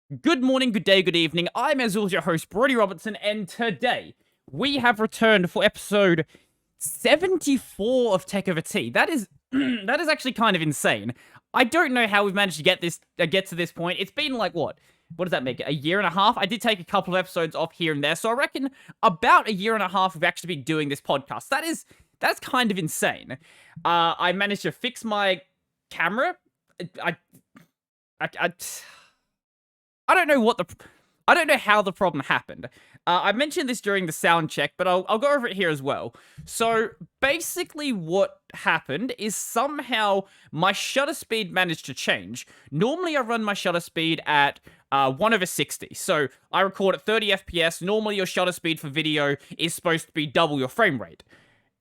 Good morning, good day, good evening. I'm as always your host, Brody Robertson, and today we have returned for episode 74 of Tech Over Tea. That is that is actually kind of insane. I don't know how we've managed to get to this point. It's been like what? What does that make it? A year and a half? I did take a couple of episodes off here and there, so I reckon about a year and a half we've actually been doing this podcast. That's kind of insane. I managed to fix my camera. I, I I don't know I don't know how the problem happened. I mentioned this during the sound check, but I'll go over it here as well. So basically what happened is somehow my shutter speed managed to change. Normally I run my shutter speed at 1/60. So I record at 30 FPS. Normally your shutter speed for video is supposed to be double your frame rate.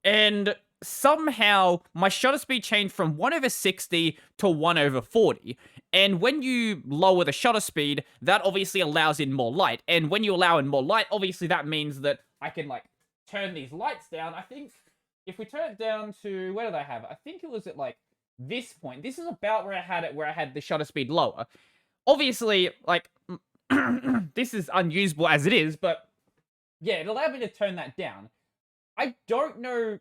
And somehow my shutter speed changed from 1/60 to 1/40. And when you lower the shutter speed, that obviously allows in more light. And when you allow in more light, obviously that means that I can like turn these lights down. I think if we turn it down to, where did I have it? I think it was at like this point. This is about where I had it, where I had the shutter speed lower. Obviously, like, this is unusable as it is, but yeah, it allowed me to turn that down. I don't know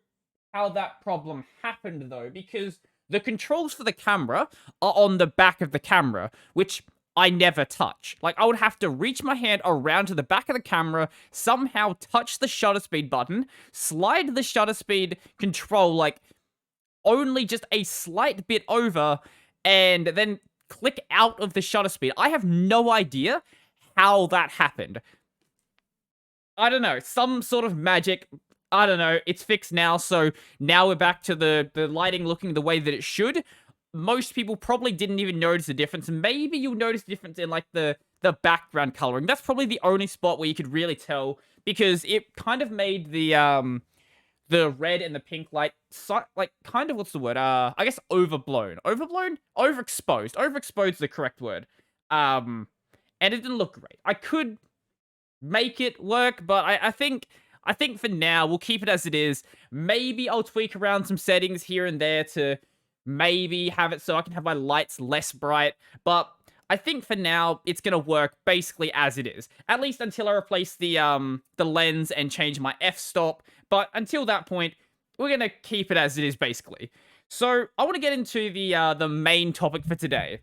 how that problem happened though, because the controls for the camera are on the back of the camera, which I never touch. Like, I would have to reach my hand around to the back of the camera, somehow touch the shutter speed button, slide the shutter speed control, like, only just a slight bit over, and then click out of the shutter speed. I have no idea how that happened. I don't know, some sort of magic. I don't know, it's fixed now, so now we're back to the lighting looking the way that it should. Most people probably didn't even notice the difference. Maybe you'll notice the difference in, like, the background coloring. That's probably the only spot where you could really tell, because it kind of made the red and the pink light, like, kind of, what's the word? I guess overblown. Overblown? Overexposed. Overexposed is the correct word. And it didn't look great. I could make it work, but I think for now, we'll keep it as it is. Maybe I'll tweak around some settings here and there to maybe have it so I can have my lights less bright. But I think for now, it's going to work basically as it is. At least until I replace the lens and change my f-stop. But until that point, we're going to keep it as it is, basically. So, I want to get into the main topic for today.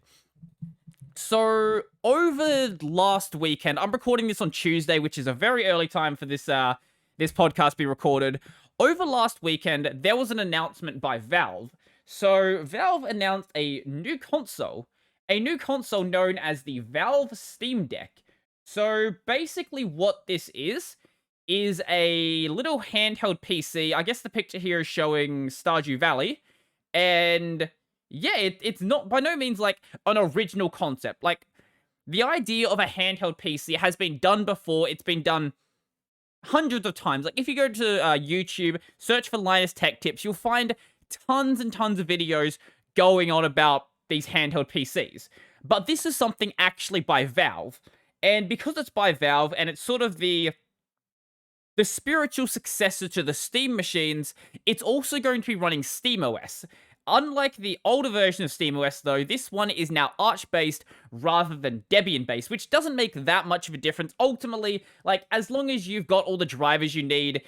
So, over last weekend, I'm recording this on Tuesday, which is a very early time for this podcast be recorded. Over last weekend, there was an announcement by Valve. So, Valve announced a new console known as the Valve SteamDeck. So, basically what this is a little handheld PC. I guess the picture here is showing Stardew Valley. And yeah, it's not by no means like an original concept. Like, the idea of a handheld PC has been done before. It's been done hundreds of times. Like, if you go to YouTube, search for Linus Tech Tips, you'll find tons and tons of videos going on about these handheld PCs. But this is something actually by Valve. And because it's by Valve, and it's sort of the spiritual successor to the Steam machines, it's also going to be running SteamOS. Unlike the older version of SteamOS, though, this one is now Arch-based rather than Debian-based, which doesn't make that much of a difference. Ultimately, like, as long as you've got all the drivers you need,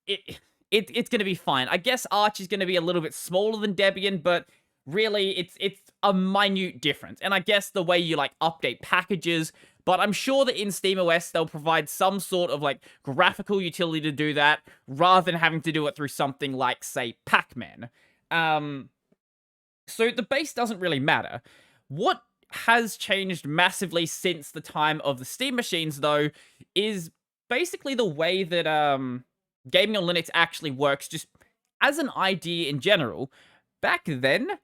it's going to be fine. I guess Arch is going to be a little bit smaller than Debian, but really, it's a minute difference. And I guess the way you, like, update packages, but I'm sure that in SteamOS, they'll provide some sort of, like, graphical utility to do that, rather than having to do it through something like, say, Pac-Man. So the base doesn't really matter. What has changed massively since the time of the Steam machines, though, is basically the way that gaming on Linux actually works, just as an idea in general. Back then,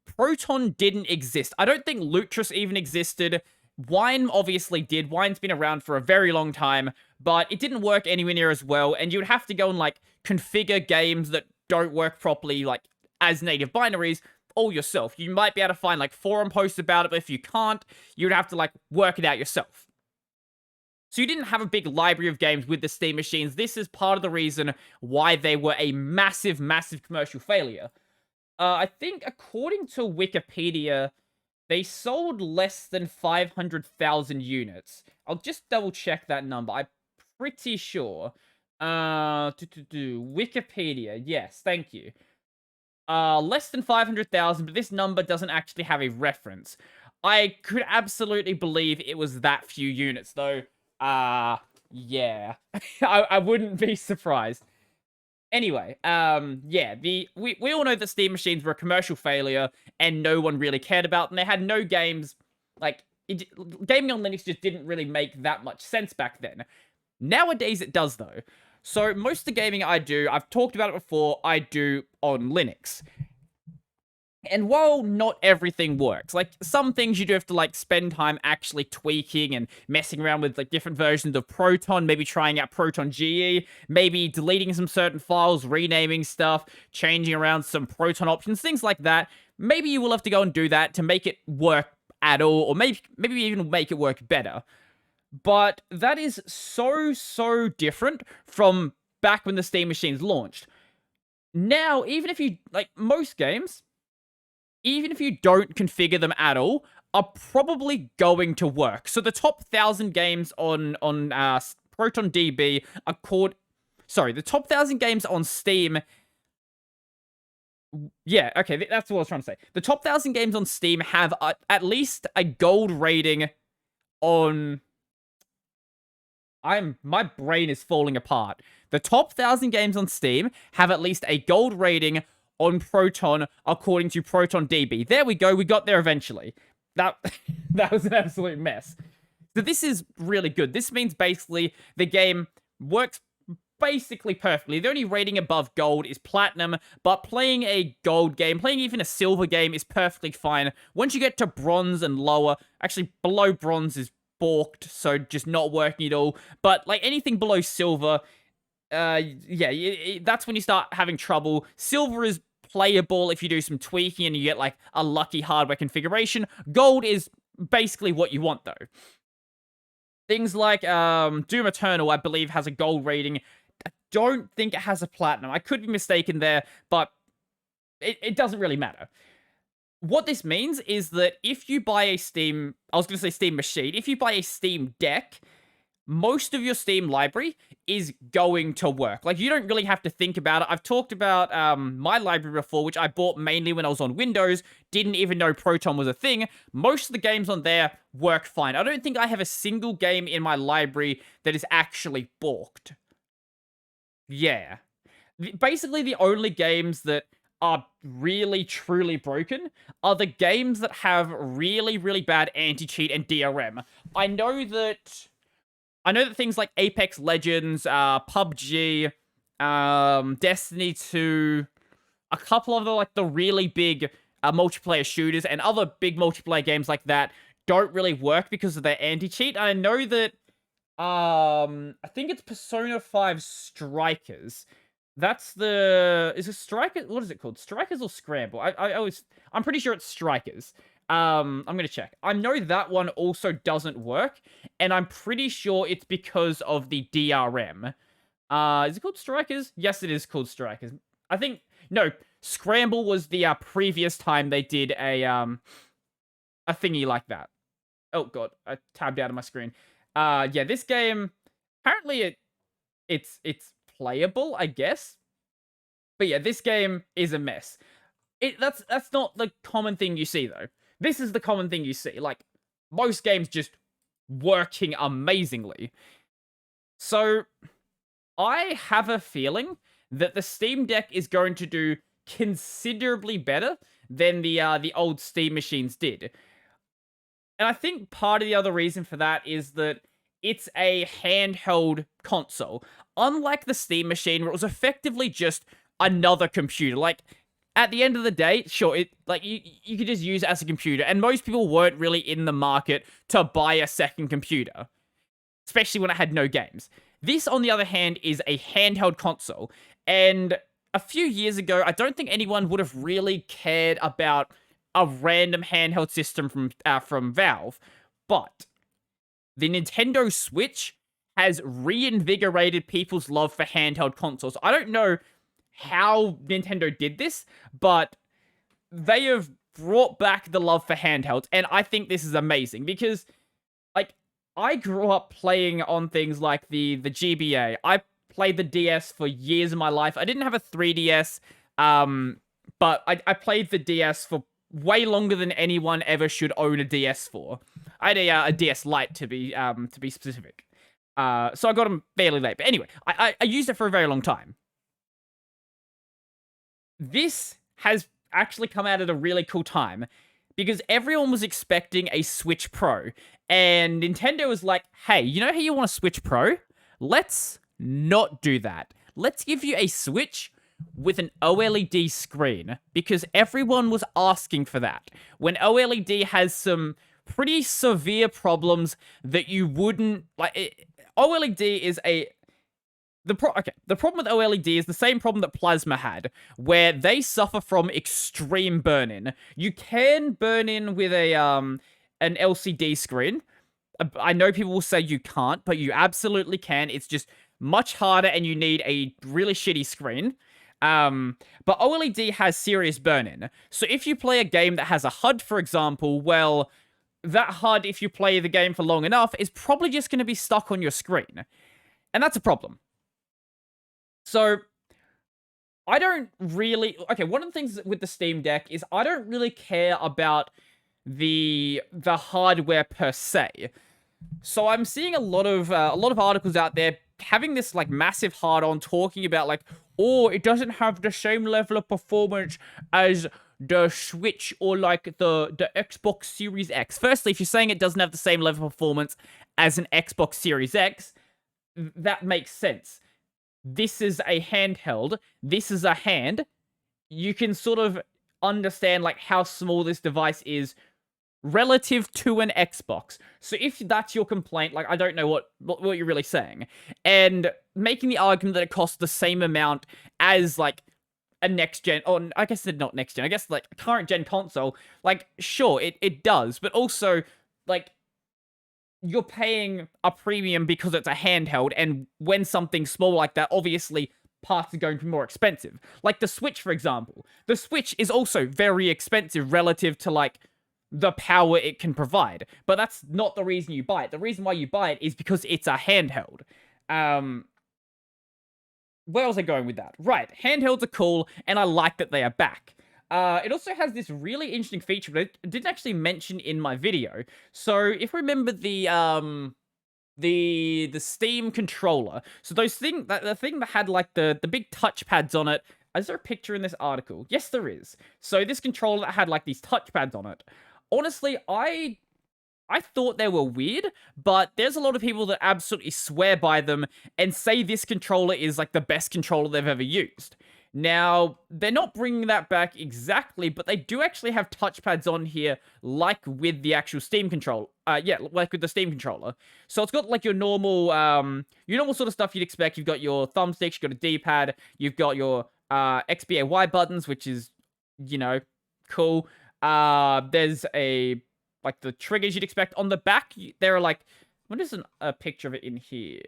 Proton didn't exist. I don't think Lutris even existed. Wine obviously did. Wine's been around for a very long time, but it didn't work anywhere near as well, and you would have to go and, like, configure games that don't work properly, like, as native binaries, all yourself. You might be able to find, like, forum posts about it, but if you can't, you'd have to, like, work it out yourself. So you didn't have a big library of games with the Steam machines. This is part of the reason why they were a massive, massive commercial failure. I think, according to Wikipedia, They sold less than 500,000 units. I'll just double check that number. I'm pretty sure. Wikipedia. Yes, thank you. Less than 500,000, but this number doesn't actually have a reference. I could absolutely believe it was that few units, though. Yeah. I wouldn't be surprised. Anyway, yeah, we all know that Steam machines were a commercial failure and no one really cared about them. They had no games, like, gaming on Linux just didn't really make that much sense back then. Nowadays it does, though. So most of the gaming I do, I've talked about it before, I do on Linux. And while not everything works, like, some things you do have to, like, spend time actually tweaking and messing around with, like, different versions of Proton, maybe trying out Proton GE, maybe deleting some certain files, renaming stuff, changing around some Proton options, things like that. Maybe you will have to go and do that to make it work at all, or maybe even make it work better. But that is so different from back when the Steam machines launched. Now, even if you, like, most games, even if you don't configure them at all, are probably going to work. So the top 1,000 games on ProtonDB are called... Sorry, the top 1,000 games on Steam... Yeah, okay, that's what I was trying to say. The top 1,000 games on Steam have at least a gold rating on... My brain is falling apart. The top 1,000 games on Steam have at least a gold rating on Proton, according to ProtonDB. There we go, we got there eventually. That was an absolute mess. So this is really good. This means basically the game works basically perfectly. The only rating above gold is platinum, but playing a gold game, playing even a silver game is perfectly fine. Once you get to bronze and lower, actually below bronze is balked, so just not working at all. But like anything below silver, yeah, that's when you start having trouble. Silver is playable if you do some tweaking and you get like a lucky hardware configuration. Gold is basically what you want, though. Things like Doom Eternal, I believe, has a gold rating. I don't think it has a platinum. I could be mistaken there, but it doesn't really matter. What this means is that if you buy a Steam... I was going to say Steam machine. If you buy a Steam Deck, most of your Steam library is going to work. Like, you don't really have to think about it. I've talked about my library before, which I bought mainly when I was on Windows. Didn't even know Proton was a thing. Most of the games on there work fine. I don't think I have a single game in my library that is actually balked. Yeah. Basically, the only games that are really, truly broken are the games that have really, really bad anti-cheat and DRM. I know that things like Apex Legends, PUBG, Destiny 2, a couple of the really big multiplayer shooters and other big multiplayer games like that don't really work because of their anti-cheat. I know that, I think it's Persona 5 Strikers. That's the... Is it Strikers? What is it called? Strikers or Scramble? I'm pretty sure it's Strikers. I'm gonna check. I know that one also doesn't work, and I'm pretty sure it's because of the DRM. Is it called Strikers? Yes, it is called Strikers. I think... No, Scramble was the previous time they did a thingy like that. Oh god, I tabbed out of my screen. Yeah, this game... Apparently it's playable, I guess. But yeah, this game is a mess. That's not the common thing you see, though. This is the common thing you see. Like, most games just working amazingly. So, I have a feeling that the Steam Deck is going to do considerably better than the old Steam machines did. And I think part of the other reason for that is that it's a handheld console. Unlike the Steam machine, where it was effectively just another computer. Like, at the end of the day, sure, you could just use it as a computer, and most people weren't really in the market to buy a second computer, especially when it had no games. This, on the other hand, is a handheld console, and a few years ago, I don't think anyone would have really cared about a random handheld system from Valve, but the Nintendo Switch has reinvigorated people's love for handheld consoles. I don't know how Nintendo did this, but they have brought back the love for handhelds, and I think this is amazing because, like, I grew up playing on things like the GBA. I played the DS for years of my life. I didn't have a 3DS, but I played the DS for way longer than anyone ever should own a DS for. I had a DS Lite to be specific. So I got them fairly late. But anyway, I used it for a very long time. This has actually come out at a really cool time because everyone was expecting a Switch Pro. And Nintendo was like, hey, you know how you want a Switch Pro? Let's not do that. Let's give you a Switch with an OLED screen because everyone was asking for that. When OLED has some pretty severe problems that you wouldn't like. OLED is the problem with OLED is the same problem that Plasma had, where they suffer from extreme burn-in. You can burn in with an LCD screen. I know people will say you can't, but you absolutely can. It's just much harder, and you need a really shitty screen. But OLED has serious burn-in. So if you play a game that has a HUD, for example, well, that HUD, if you play the game for long enough, is probably just going to be stuck on your screen. And that's a problem. So, I don't really... Okay, one of the things with the Steam Deck is I don't really care about the hardware per se. So I'm seeing a lot of articles out there having this like massive hard-on talking about like, oh, it doesn't have the same level of performance as the Switch or like the Xbox Series X. Firstly, if you're saying it doesn't have the same level of performance as an Xbox Series X, that makes sense. This is a handheld. This is a hand. You can sort of understand like how small this device is relative to an Xbox. So if that's your complaint, like, I don't know what you're really saying. And making the argument that it costs the same amount as, like, a next-gen, or I guess it's not next-gen, I guess, like, a current-gen console, like, sure, it does. But also, like, you're paying a premium because it's a handheld, and when something's small like that, obviously parts are going to be more expensive. Like the Switch, for example. The Switch is also very expensive relative to, like, the power it can provide. But that's not the reason you buy it. The reason why you buy it is because it's a handheld. Where was I going with that? Right, handhelds are cool, and I like that they are back. It also has this really interesting feature that I didn't actually mention in my video. So, if you remember the Steam controller, so the thing that had like the big touchpads on it. Is there a picture in this article? Yes, there is. So this controller that had like these touchpads on it. Honestly, I thought they were weird, but there's a lot of people that absolutely swear by them and say this controller is like the best controller they've ever used. Now, they're not bringing that back exactly, but they do actually have touchpads on here, like with the actual Steam controller. Yeah, like with the Steam controller. So it's got like your normal sort of stuff you'd expect. You've got your thumbsticks, you've got a D-pad, you've got your X, B, A, Y buttons, which is, you know, cool. There's like the triggers you'd expect. On the back, there are like, what is a picture of it in here?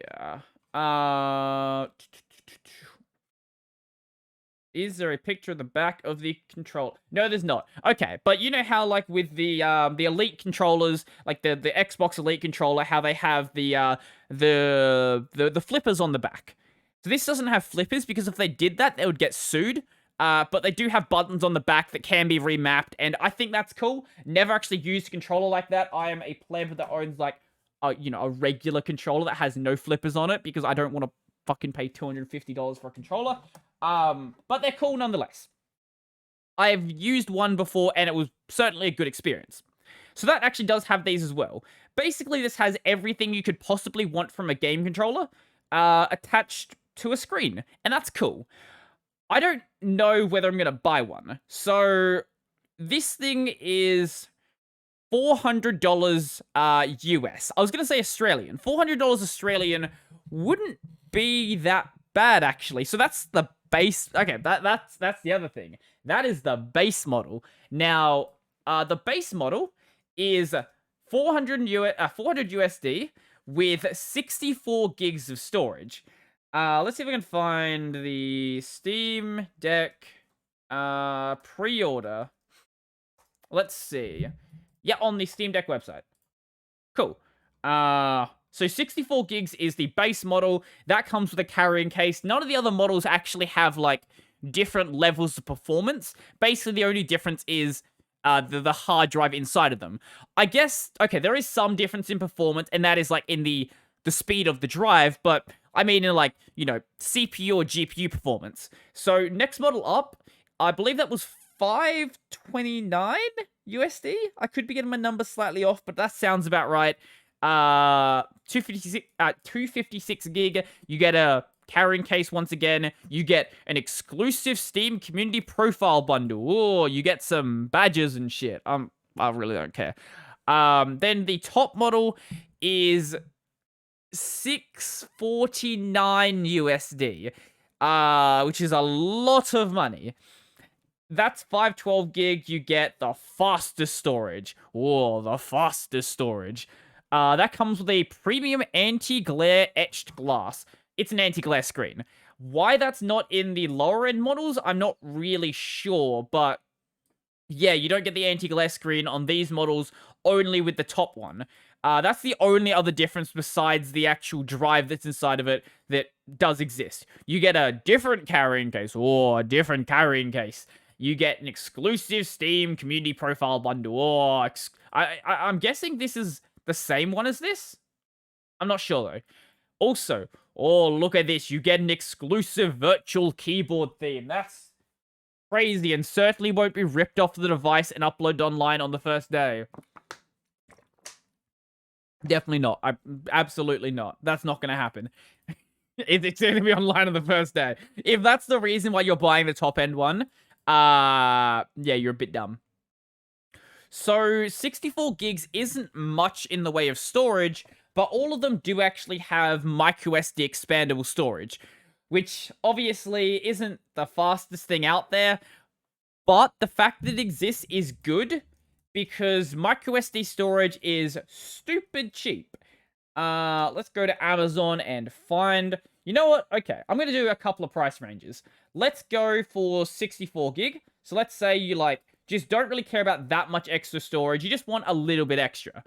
Is there a picture of the back of the controller? No, there's not. Okay, but you know how like with the Elite controllers, like the Xbox Elite controller, how they have the flippers on the back. So this doesn't have flippers because if they did that, they would get sued. But they do have buttons on the back that can be remapped, and I think that's cool. Never actually used a controller like that. I am a pleb that owns like a regular controller that has no flippers on it because I don't want to fucking pay $250 for a controller. But they're cool nonetheless. I've used one before, and it was certainly a good experience. So that actually does have these as well. Basically, this has everything you could possibly want from a game controller attached to a screen, and that's cool. I don't know whether I'm going to buy one. So this thing is $400 US. I was going to say Australian. $400 Australian wouldn't be that bad, actually. So that's the base. Okay, that's the other thing. That is the base model. Now, the base model is 400 USD with 64 gigs of storage. Let's see if we can find the Steam Deck pre-order. Let's see. Yeah, on the Steam Deck website. Cool. So 64 gigs is the base model. That comes with a carrying case. None of the other models actually have, like, different levels of performance. Basically, the only difference is the hard drive inside of them. I guess, okay, there is some difference in performance, and that is, like, in the speed of the drive, but I mean in, like, you know, CPU or GPU performance. So next model up, I believe that was 529 USD. I could be getting my number slightly off, but that sounds about right. 256 gig. You get a carrying case once again. You get an exclusive Steam community profile bundle. Oh, you get some badges and shit. I really don't care. Then the top model is 649 USD, which is a lot of money. That's 512 gig. You get the fastest storage. Whoa, the fastest storage. That comes with a premium anti-glare etched glass. It's an anti-glare screen. Why that's not in the lower end models, I'm not really sure, but yeah, you don't get the anti-glare screen on these models, only with the top one. That's the only other difference besides the actual drive that's inside of it that does exist. You get a different carrying case. Oh, a different carrying case. You get an exclusive Steam community profile bundle. Oh, I'm guessing this is the same one as this? I'm not sure, though. Also, oh, look at this. You get an exclusive virtual keyboard theme. That's crazy and certainly won't be ripped off the device and uploaded online on the first day. Definitely not. Absolutely not. That's not going to happen. It's going to be online on the first day. If that's the reason why you're buying the top end one, yeah, you're a bit dumb. So 64 gigs isn't much in the way of storage, but all of them do actually have microSD expandable storage, which obviously isn't the fastest thing out there, but the fact that it exists is good because microSD storage is stupid cheap. Let's go to Amazon and find... You know what? Okay, I'm going to do a couple of price ranges. Let's go for 64 gig. So let's say you, like, just don't really care about that much extra storage. You just want a little bit extra.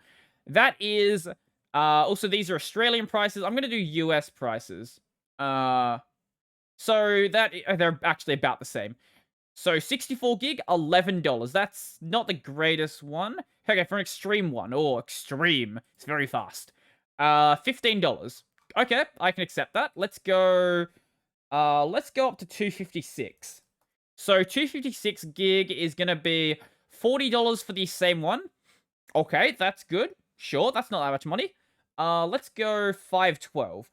That is... also, these are Australian prices. I'm going to do US prices. So that... they're actually about the same. So 64 gig, $11. That's not the greatest one. Okay, for an extreme one. Oh, extreme. It's very fast. $15. Okay, I can accept that. Let's go up to 256. So 256 gig is going to be $40 for the same one. Okay, that's good. Sure, that's not that much money. Let's go 512.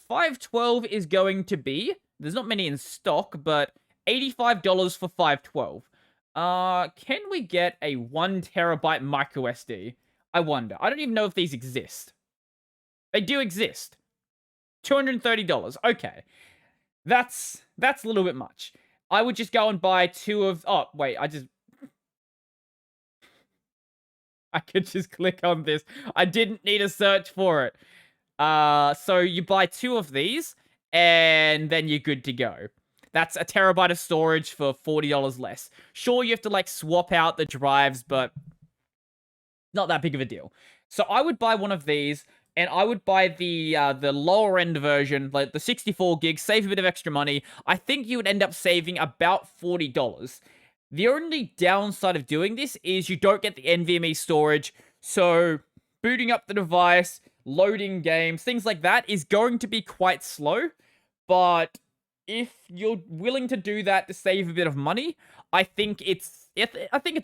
512 is going to be, there's not many in stock, but $85 for 512. Can we get a 1 terabyte micro SD? I wonder. I don't even know if these exist. They do exist. $230. Okay. That's a little bit much. I would just go and buy two of... Oh, wait. I could just click on this. I didn't need a search for it. So you buy two of these, and then you're good to go. That's a terabyte of storage for $40 less. Sure, you have to, like, swap out the drives, but not that big of a deal. So I would buy one of these, and I would buy the lower end version, like the 64 gigs, save a bit of extra money. I think you would end up saving about $40. The only downside of doing this is you don't get the NVMe storage, so booting up the device, loading games, things like that is going to be quite slow, but if you're willing to do that to save a bit of money, I think it's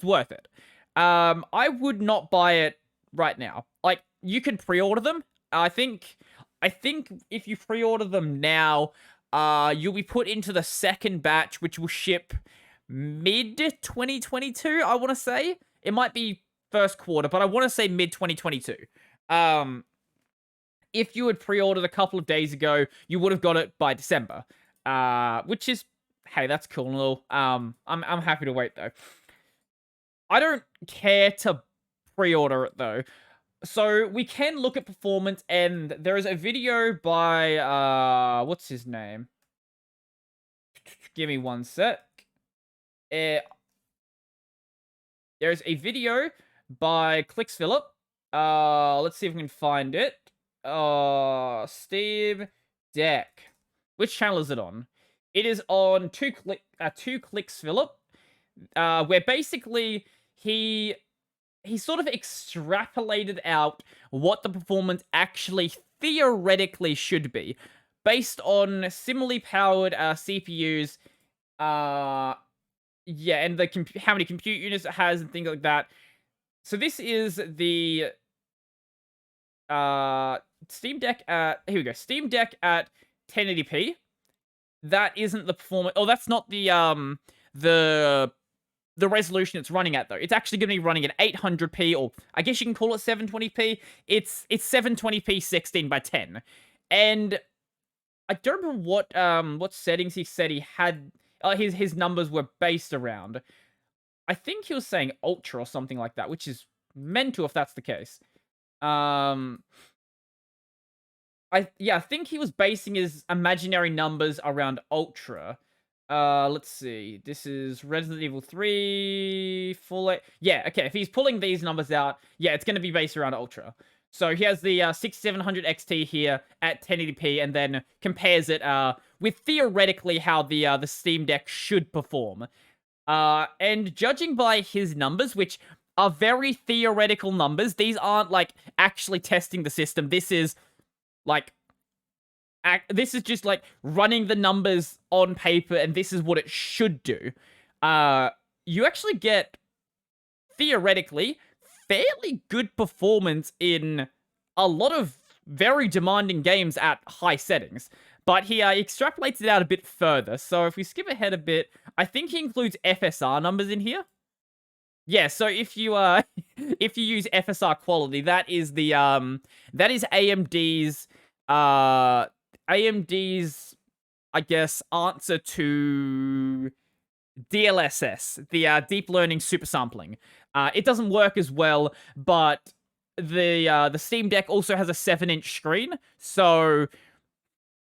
worth it. I would not buy it right now. Like, you can pre-order them. I think if you pre-order them now, you'll be put into the second batch, which will ship mid-2022, I want to say. It might be first quarter, but I want to say mid-2022. If you had pre-ordered a couple of days ago, you would have got it by December. Which is, hey, that's cool and all. I'm happy to wait, though. I don't care to pre-order it, though. So, we can look at performance, and there is a video by, what's his name? Give me one sec. there's a video by ClicksPhilip. Let's see if we can find it. SteamDeck. Which channel is it on? It is on two clicks Philip, where basically he sort of extrapolated out what the performance actually theoretically should be, based on similarly powered CPUs. Yeah, and how many compute units it has and things like that. So this is the SteamDeck at, here we go, SteamDeck at 1080p. That isn't the performance. Oh, that's not the resolution it's running at though. It's actually going to be running at 800p, or I guess you can call it 720p. It's 720p 16 by 10, and I don't remember what settings he said he had. His numbers were based around. I think he was saying ultra or something like that, which is mental if that's the case. I think he was basing his imaginary numbers around ultra. Let's see. This is Resident Evil 3 full. Yeah, okay. If he's pulling these numbers out, yeah, it's going to be based around ultra. So he has the 6700 XT here at 1080p, and then compares it with theoretically how the Steam Deck should perform. And judging by his numbers, which are very theoretical numbers, these aren't like actually testing the system. This is like, this is just like running the numbers on paper, and this is what it should do. You actually get, theoretically, fairly good performance in a lot of very demanding games at high settings. But he extrapolates it out a bit further. So if we skip ahead a bit, I think he includes FSR numbers in here. Yeah, so if you if you use FSR quality, that is the that is AMD's I guess answer to DLSS, the deep learning super sampling. It doesn't work as well, but the Steam Deck also has a 7-inch screen, so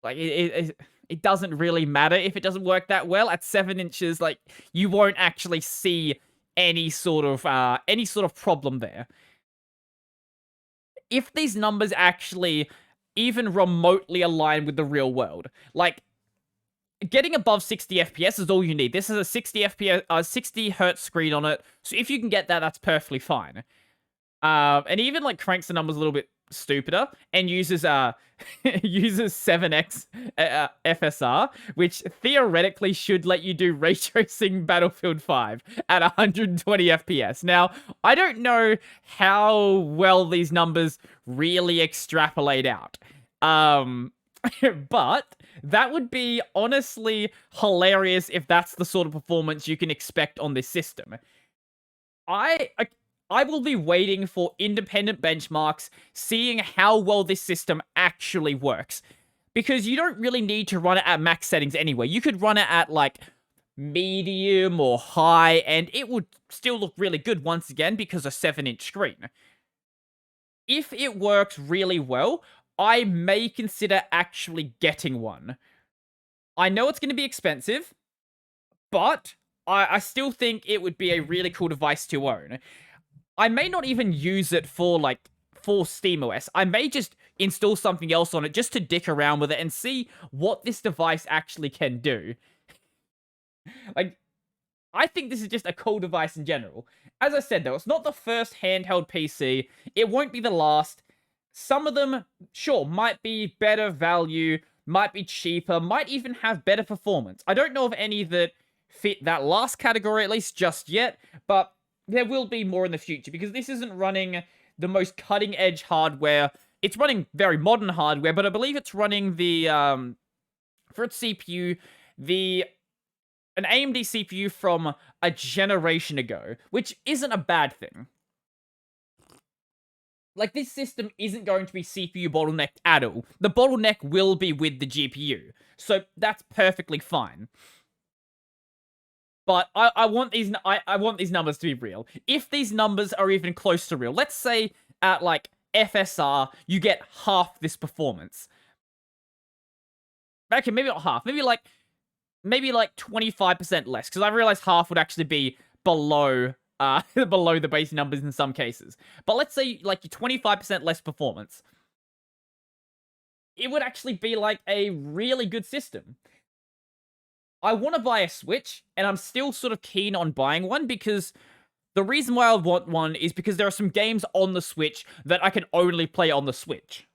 like it doesn't really matter if it doesn't work that well. At 7 inches, like, you won't actually see any sort of problem there. If these numbers actually even remotely align with the real world, like, getting above 60 FPS is all you need. This is a 60 FPS, 60 hertz screen on it, so if you can get that, that's perfectly fine. And even like cranks the numbers a little bit stupider and uses uses 7x FSR, which theoretically should let you do ray tracing Battlefield 5 at 120 FPS. Now, I don't know how well these numbers really extrapolate out. But that would be honestly hilarious if that's the sort of performance you can expect on this system. I will be waiting for independent benchmarks, seeing how well this system actually works. Because you don't really need to run it at max settings anyway. You could run it at, like, medium or high, and it would still look really good once again because of 7-inch screen. If it works really well, I may consider actually getting one. I know it's going to be expensive, but I still think it would be a really cool device to own. I may not even use it for SteamOS. I may just install something else on it just to dick around with it and see what this device actually can do. Like, I think this is just a cool device in general. As I said, though, it's not the first handheld PC. It won't be the last. Some of them, sure, might be better value, might be cheaper, might even have better performance. I don't know of any that fit that last category, at least just yet, but there will be more in the future, because this isn't running the most cutting-edge hardware. It's running very modern hardware, but I believe it's running the, for its CPU, an AMD CPU from a generation ago, which isn't a bad thing. Like, this system isn't going to be CPU bottlenecked at all. The bottleneck will be with the GPU, so that's perfectly fine. But I want these numbers to be real. If these numbers are even close to real, let's say at like FSR, you get half this performance. Okay, maybe not half. Maybe like 25% less, because I realized half would actually be below below the base numbers in some cases. But let's say like 25% less performance. It would actually be like a really good system. I want to buy a Switch, and I'm still sort of keen on buying one because the reason why I want one is because there are some games on the Switch that I can only play on the Switch.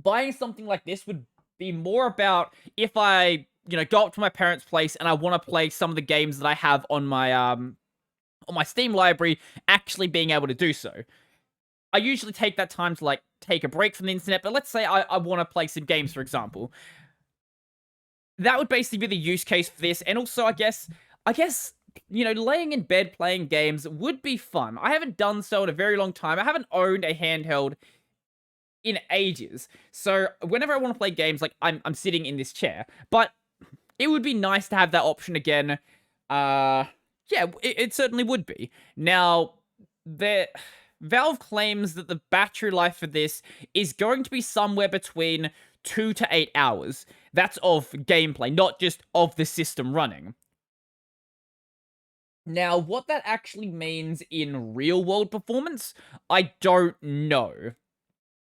Buying something like this would be more about if I, go up to my parents' place and I want to play some of the games that I have on my Steam library, actually being able to do so. I usually take that time to, like, take a break from the internet, but let's say I want to play some games, for example. That would basically be the use case for this, and also, I guess, laying in bed playing games would be fun. I haven't done so in a very long time. I haven't owned a handheld in ages. So whenever I want to play games, like, I'm sitting in this chair. But it would be nice to have that option again. Yeah, it certainly would be. Now, Valve claims that the battery life for this is going to be somewhere between 2 to 8 hours. That's of gameplay, not just of the system running. Now, what that actually means in real-world performance, I don't know.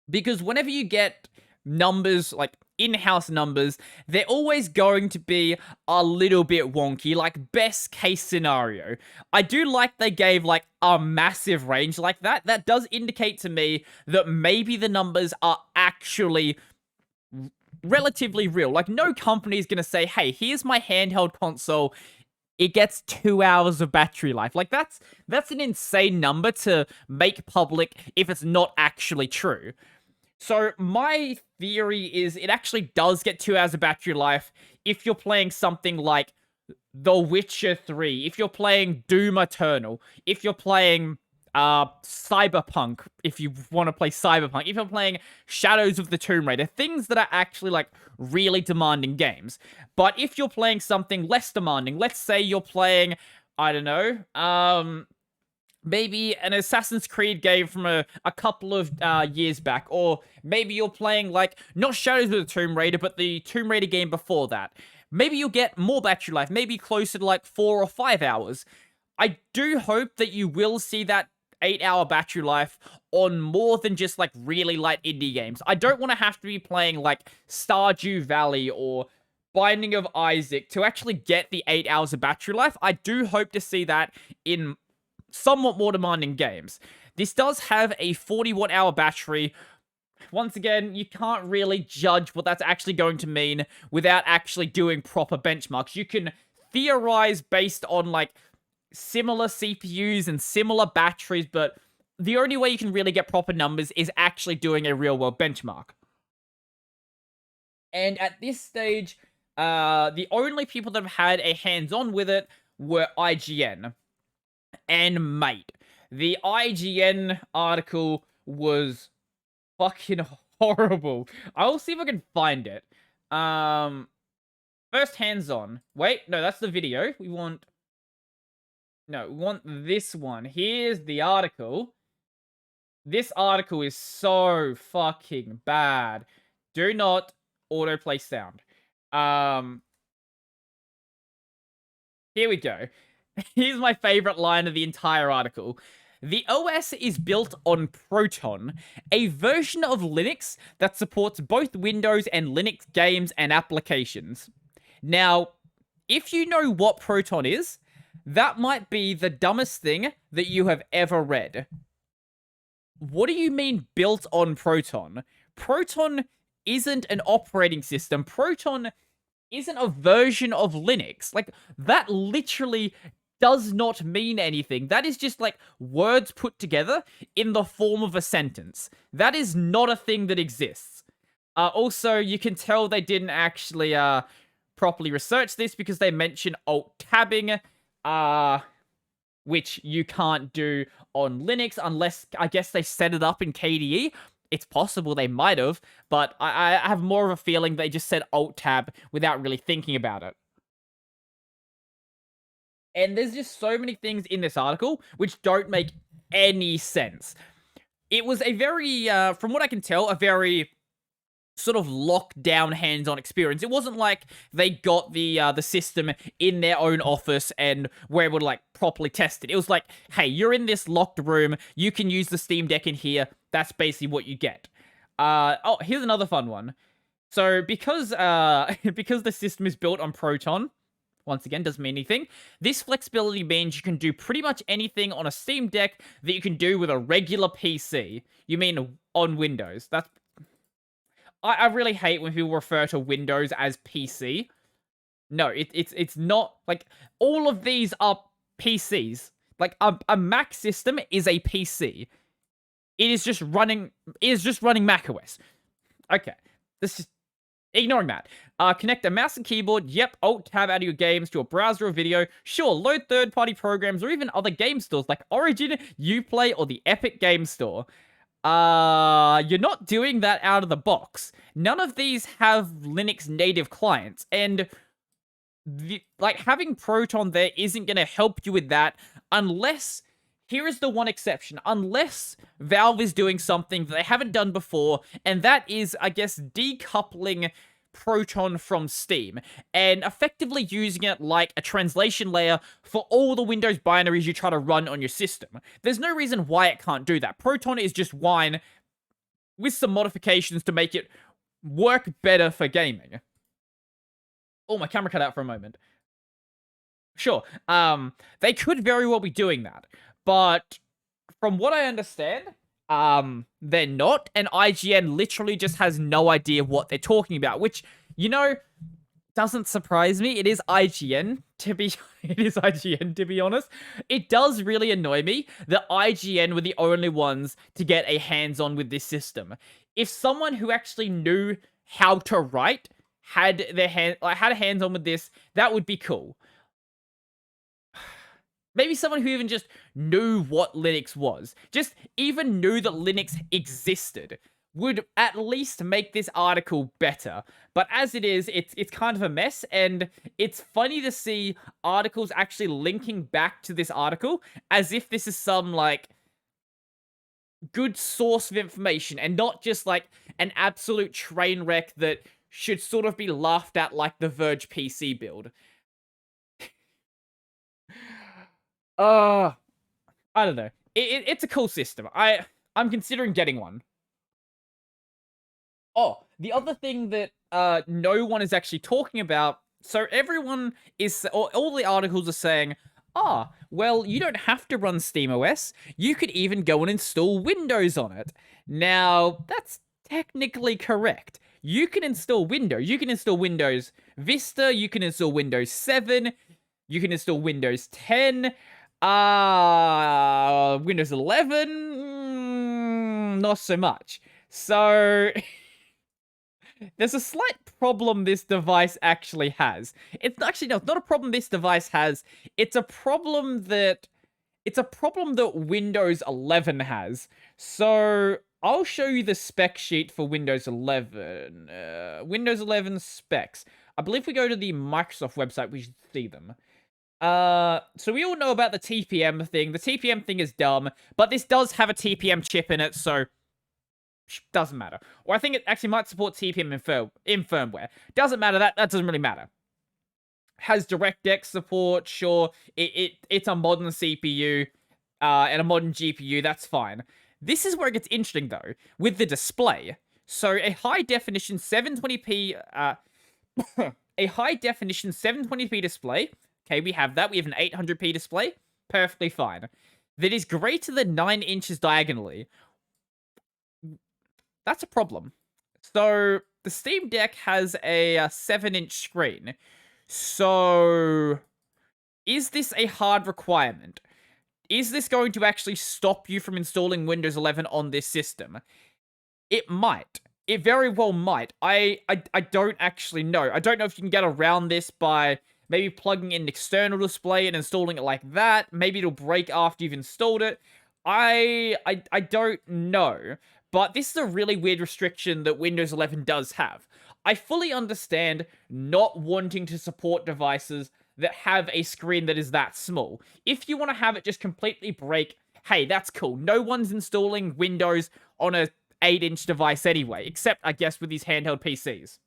Because whenever you get numbers, like in-house numbers, they're always going to be a little bit wonky, like best case scenario. I do like they gave like a massive range like that. That does indicate to me that maybe the numbers are actually relatively real. Like, no company is going to say, hey, here's my handheld console, it gets 2 hours of battery life. Like, that's an insane number to make public if it's not actually true. So my theory is it actually does get 2 hours of battery life if you're playing something like The Witcher 3, if you're playing Doom Eternal, if you're playing Cyberpunk, if you want to play Cyberpunk, if you're playing Shadows of the Tomb Raider, things that are actually like really demanding games. But if you're playing something less demanding, let's say you're playing, I don't know, maybe an Assassin's Creed game from a couple of years back, or maybe you're playing like not Shadows of the Tomb Raider, but the Tomb Raider game before that. Maybe you'll get more battery life, maybe closer to like 4 or 5 hours. I do hope that you will see that 8-hour battery life on more than just like really light indie games. I don't want to have to be playing like Stardew Valley or Binding of Isaac to actually get the 8 hours of battery life. I do hope to see that in somewhat more demanding games. This does have a 40 watt-hour battery. Once again, you can't really judge what that's actually going to mean without actually doing proper benchmarks. You can theorize based on like similar CPUs and similar batteries, but the only way you can really get proper numbers is actually doing a real-world benchmark. And at this stage, the only people that have had a hands-on with it were IGN. And mate, the IGN article was fucking horrible. I'll see if I can find it. First hands-on. Wait, no, that's the video. We want this one. Here's the article. This article is so fucking bad. Do not autoplay sound. Here we go. Here's my favorite line of the entire article. The OS is built on Proton, a version of Linux that supports both Windows and Linux games and applications. Now, if you know what Proton is, that might be the dumbest thing that you have ever read. What do you mean built on Proton? Proton isn't an operating system. Proton isn't a version of Linux. Like, that literally does not mean anything. That is just like words put together in the form of a sentence. That is not a thing that exists. Also, you can tell they didn't actually properly research this because they mention alt-tabbing, which you can't do on Linux unless, I guess, they set it up in KDE. It's possible they might have, but I have more of a feeling they just said alt-tab without really thinking about it. And there's just so many things in this article which don't make any sense. It was a very, from what I can tell, a very sort of lockdown hands-on experience. It wasn't like they got the system in their own office and were able to like properly test it. It was like, hey, you're in this locked room, you can use the Steam Deck in here. That's basically what you get. Oh, here's another fun one. So because because the system is built on Proton, once again, doesn't mean anything. This flexibility means you can do pretty much anything on a Steam Deck that you can do with a regular PC. You mean on Windows. I really hate when people refer to Windows as PC. No, it's not. Like, all of these are PCs. Like, a Mac system is a PC. It is just running macOS. Okay, this is ignoring that. Connect a mouse and keyboard. Yep, Alt-Tab out of your games to a browser or video. Sure, load third-party programs or even other game stores like Origin, Uplay, or the Epic Game Store. You're not doing that out of the box. None of these have Linux native clients, and like having Proton there isn't going to help you with that unless, here is the one exception, unless Valve is doing something that they haven't done before, and that is, I guess, decoupling Proton from Steam and effectively using it like a translation layer for all the Windows binaries you try to run on your system. There's no reason why it can't do that. Proton is just Wine with some modifications to make it work better for gaming. Oh, my camera cut out for a moment. Sure, they could very well be doing that, but from what I understand, they're not, and IGN literally just has no idea what they're talking about, which, you know, doesn't surprise me. It is IGN, to be honest. It does really annoy me that IGN were the only ones to get a hands-on with this system. If someone who actually knew how to write had a hands-on with this, that would be cool. Maybe someone who even just knew what Linux was, just even knew that Linux existed, would at least make this article better. But as it is, it's kind of a mess, and it's funny to see articles actually linking back to this article as if this is some, like, good source of information and not just, like, an absolute train wreck that should sort of be laughed at like the Verge PC build. I don't know. It's a cool system. I'm considering getting one. Oh, the other thing that no one is actually talking about. So everyone is, or all the articles are saying, well, you don't have to run SteamOS. You could even go and install Windows on it. Now, that's technically correct. You can install Windows. You can install Windows Vista. You can install Windows 7. You can install Windows 10. Windows 11? Not so much. So, there's a slight problem this device actually has. It's actually, no, it's not a problem this device has. It's a problem that Windows 11 has. So, I'll show you the spec sheet for Windows 11. Windows 11 specs. I believe if we go to the Microsoft website, we should see them. So we all know about the TPM thing. The TPM thing is dumb, but this does have a TPM chip in it, so doesn't matter. Or I think it actually might support TPM in firmware. Doesn't matter. That doesn't really matter. Has DirectX support, sure. It's a modern CPU and a modern GPU. That's fine. This is where it gets interesting though, with the display. So a high definition 720p, a high definition 720p display. Okay, we have that. We have an 800p display. Perfectly fine. That is greater than 9 inches diagonally. That's a problem. So, the Steam Deck has a 7-inch screen. So, is this a hard requirement? Is this going to actually stop you from installing Windows 11 on this system? It might. It very well might. I don't actually know. I don't know if you can get around this by maybe plugging in an external display and installing it like that. Maybe it'll break after you've installed it. I don't know. But this is a really weird restriction that Windows 11 does have. I fully understand not wanting to support devices that have a screen that is that small. If you want to have it just completely break, hey, that's cool. No one's installing Windows on a 8-inch device anyway, except, I guess, with these handheld PCs.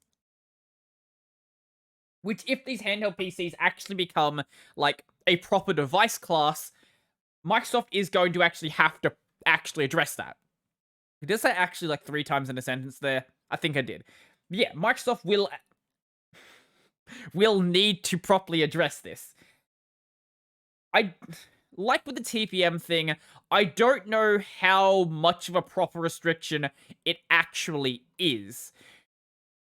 Which, if these handheld PCs actually become, like, a proper device class, Microsoft is going to actually have to actually address that. Did I say actually like 3 times in a sentence there? I think I did. Yeah, Microsoft will need to properly address this. I like with the TPM thing, I don't know how much of a proper restriction it actually is.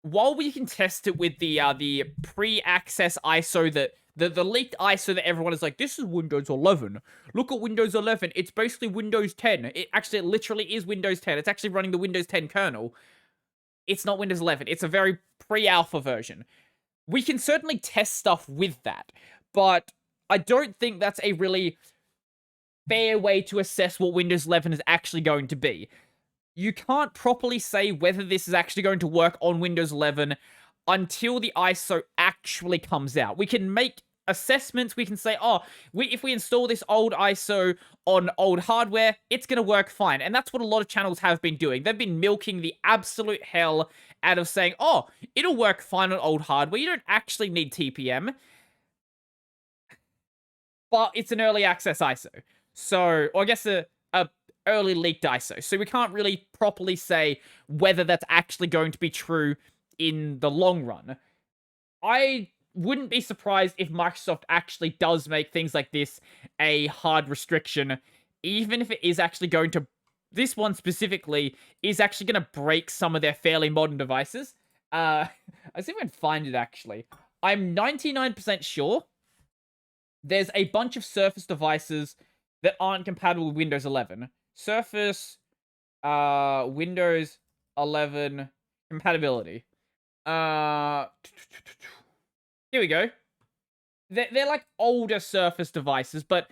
While we can test it with the pre-access ISO that the leaked ISO that everyone is like, this is Windows 11. Look at Windows 11. It's basically Windows 10. It literally is Windows 10. It's actually running the Windows 10 kernel. It's not Windows 11. It's a very pre-alpha version. We can certainly test stuff with that, but I don't think that's a really fair way to assess what Windows 11 is actually going to be. You can't properly say whether this is actually going to work on Windows 11 until the ISO actually comes out. We can make assessments. We can say, oh, if we install this old ISO on old hardware, it's going to work fine. And that's what a lot of channels have been doing. They've been milking the absolute hell out of saying, oh, it'll work fine on old hardware. You don't actually need TPM. But it's an early access ISO. So, or I guess a early leaked ISO. So we can't really properly say whether that's actually going to be true in the long run. I wouldn't be surprised if Microsoft actually does make things like this a hard restriction, even if it is actually going to, this one specifically, is actually going to break some of their fairly modern devices. I see if I can find it actually. I'm 99% sure there's a bunch of Surface devices that aren't compatible with Windows 11. Surface, Windows 11 compatibility. Here we go. They're like older Surface devices, but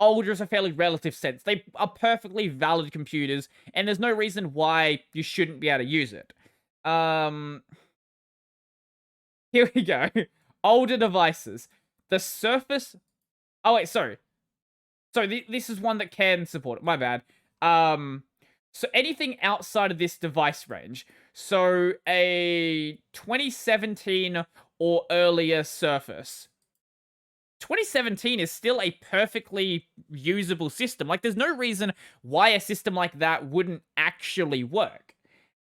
older is a fairly relative sense. They are perfectly valid computers, and there's no reason why you shouldn't be able to use it. Here we go. Older devices. The Surface... Oh, wait, sorry. So this is one that can support it. My bad. So anything outside of this device range. So a 2017 or earlier Surface. 2017 is still a perfectly usable system. Like, there's no reason why a system like that wouldn't actually work.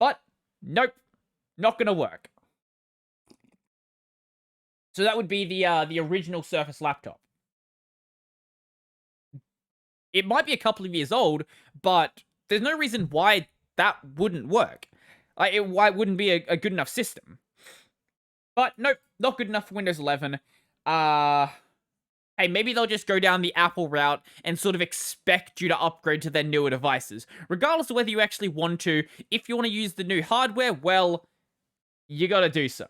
But, nope. Not gonna work. So that would be the original Surface laptop. It might be a couple of years old, but there's no reason why that wouldn't work. Why it wouldn't be a good enough system. But nope, not good enough for Windows 11. Hey, maybe they'll just go down the Apple route and sort of expect you to upgrade to their newer devices. Regardless of whether you actually want to, if you want to use the new hardware, well, you gotta do so.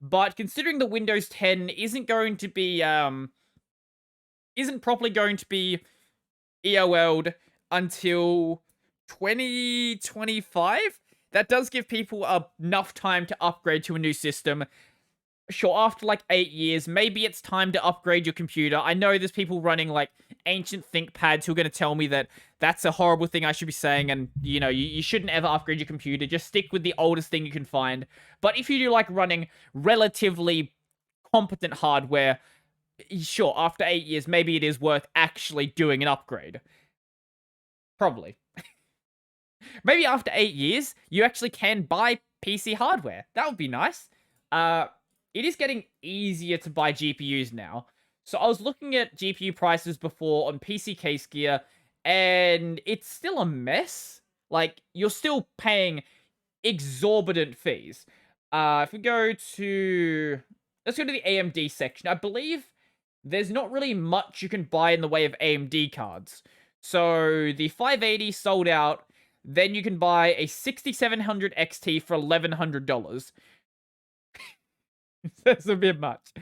But considering the Windows 10 isn't going to be, isn't properly going to be EOL'd until 2025, that does give people enough time to upgrade to a new system. Sure, after like 8 years, maybe it's time to upgrade your computer. I know there's people running like ancient ThinkPads who are going to tell me that that's a horrible thing I should be saying, and you know, you shouldn't ever upgrade your computer. Just stick with the oldest thing you can find. But if you do like running relatively competent hardware, sure, after 8 years, maybe it is worth actually doing an upgrade. Probably. Maybe after 8 years, you actually can buy PC hardware. That would be nice. It is getting easier to buy GPUs now. So I was looking at GPU prices before on PC Case Gear, and it's still a mess. Like, you're still paying exorbitant fees. If we go to... Let's go to the AMD section. I believe there's not really much you can buy in the way of AMD cards. So the 580 sold out. Then you can buy a 6700 XT for $1,100. That's a bit much.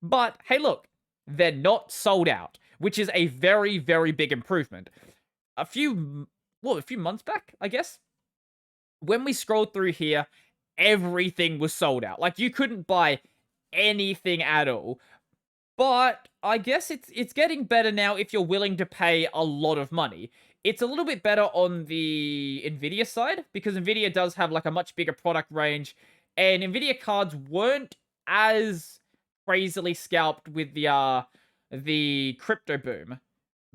But, hey look, they're not sold out, which is a very, very big improvement. A few months back, I guess, when we scrolled through here, everything was sold out. Like, you couldn't buy anything at all. But I guess it's getting better now if you're willing to pay a lot of money. It's a little bit better on the Nvidia side because Nvidia does have like a much bigger product range, and Nvidia cards weren't as crazily scalped with the crypto boom.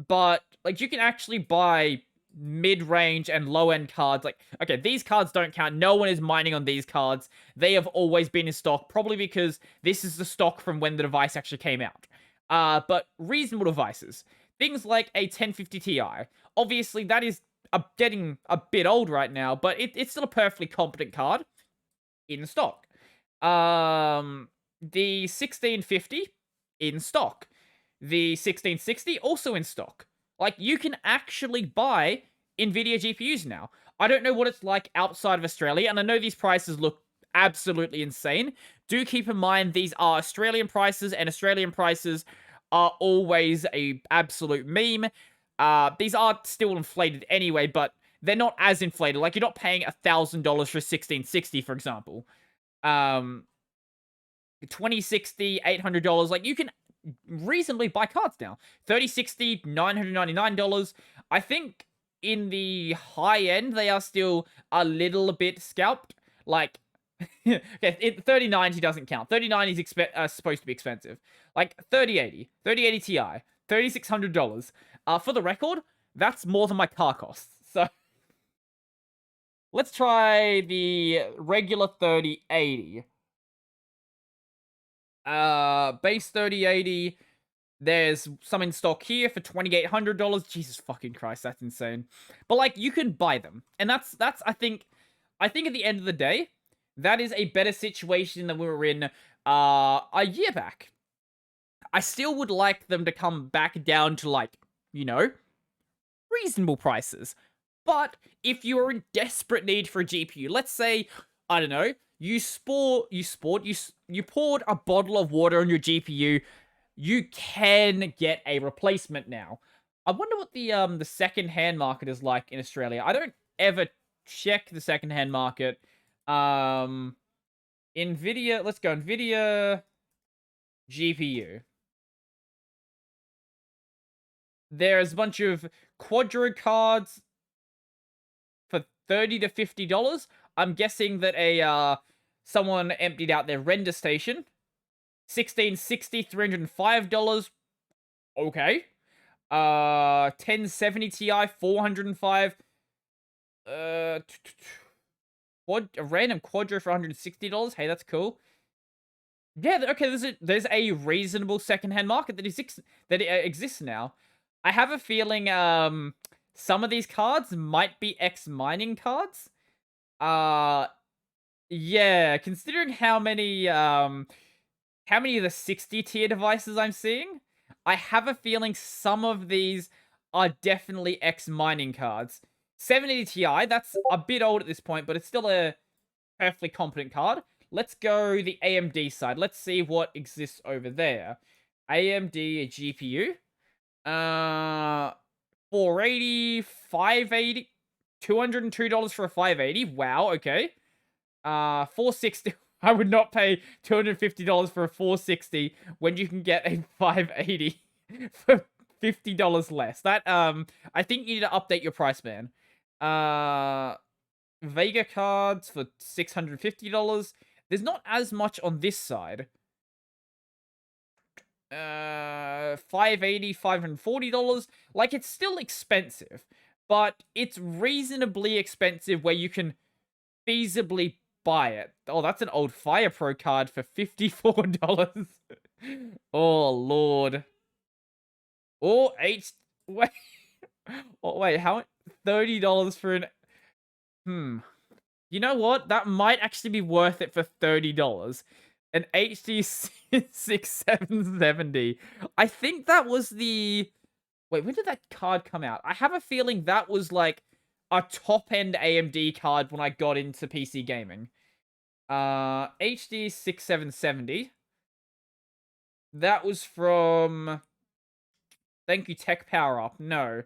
But like you can actually buy mid-range and low-end cards. Like, okay, these cards don't count. No one is mining on these cards. They have always been in stock, probably because this is the stock from when the device actually came out. But reasonable devices. Things like a 1050 Ti. Obviously, that is getting a bit old right now, but it's still a perfectly competent card in stock. The 1650 in stock. The 1660 also in stock. Like, you can actually buy Nvidia GPUs now. I don't know what it's like outside of Australia, and I know these prices look absolutely insane. Do keep in mind these are Australian prices, and Australian prices are always a absolute meme. These are still inflated anyway, but they're not as inflated. Like, you're not paying $1,000 for 1660, for example. 2060, $800. Like, you can reasonably buy cards now. 3060, $999. I think in the high end, they are still a little bit scalped. Like, okay, 3090 doesn't count. 3090 is supposed to be expensive. Like, 3080 Ti, $3,600. For the record, that's more than my car costs. So, let's try the regular 3080. Base 3080. There's some in stock here for $2,800. Jesus fucking Christ, that's insane. But like, you can buy them, and that's I think at the end of the day, that is a better situation than we were in a year back. I still would like them to come back down to, like, you know, reasonable prices. But if you're in desperate need for a GPU, let's say, I don't know, you poured a bottle of water on your GPU, you can get a replacement now. I wonder what the second-hand market is like in Australia. I don't ever check the second-hand market. Nvidia, let's go Nvidia GPU. There's a bunch of Quadro cards for $30 to $50. I'm guessing that someone emptied out their render station. 1660, $305. Okay. 1070 Ti, $405. A random Quadro for $160. Hey, that's cool. Yeah, okay, there's a reasonable secondhand market that exists now. I have a feeling some of these cards might be ex-mining cards. Yeah, considering how many of the 60 tier devices I'm seeing, I have a feeling some of these are definitely ex-mining cards. 780 Ti, that's a bit old at this point, but it's still a perfectly competent card. Let's go the AMD side. Let's see what exists over there. AMD GPU. 480, 580, $202 for a 580. Wow, okay. 460. I would not pay $250 for a 460 when you can get a 580 for $50 less. That, I think you need to update your price, man. Vega cards for $650. There's not as much on this side. 580, $540. Like, it's still expensive, but it's reasonably expensive where you can feasibly buy it. Oh, that's an old Fire Pro card for $54. Oh, Lord. Oh, wait. Oh, wait, how? $30 for an... You know what? That might actually be worth it for $30. An HD 6770. I think that was the... Wait, when did that card come out? I have a feeling that was like a top-end AMD card when I got into PC gaming. HD 6770. That was from... Thank you, Tech Power Up. No.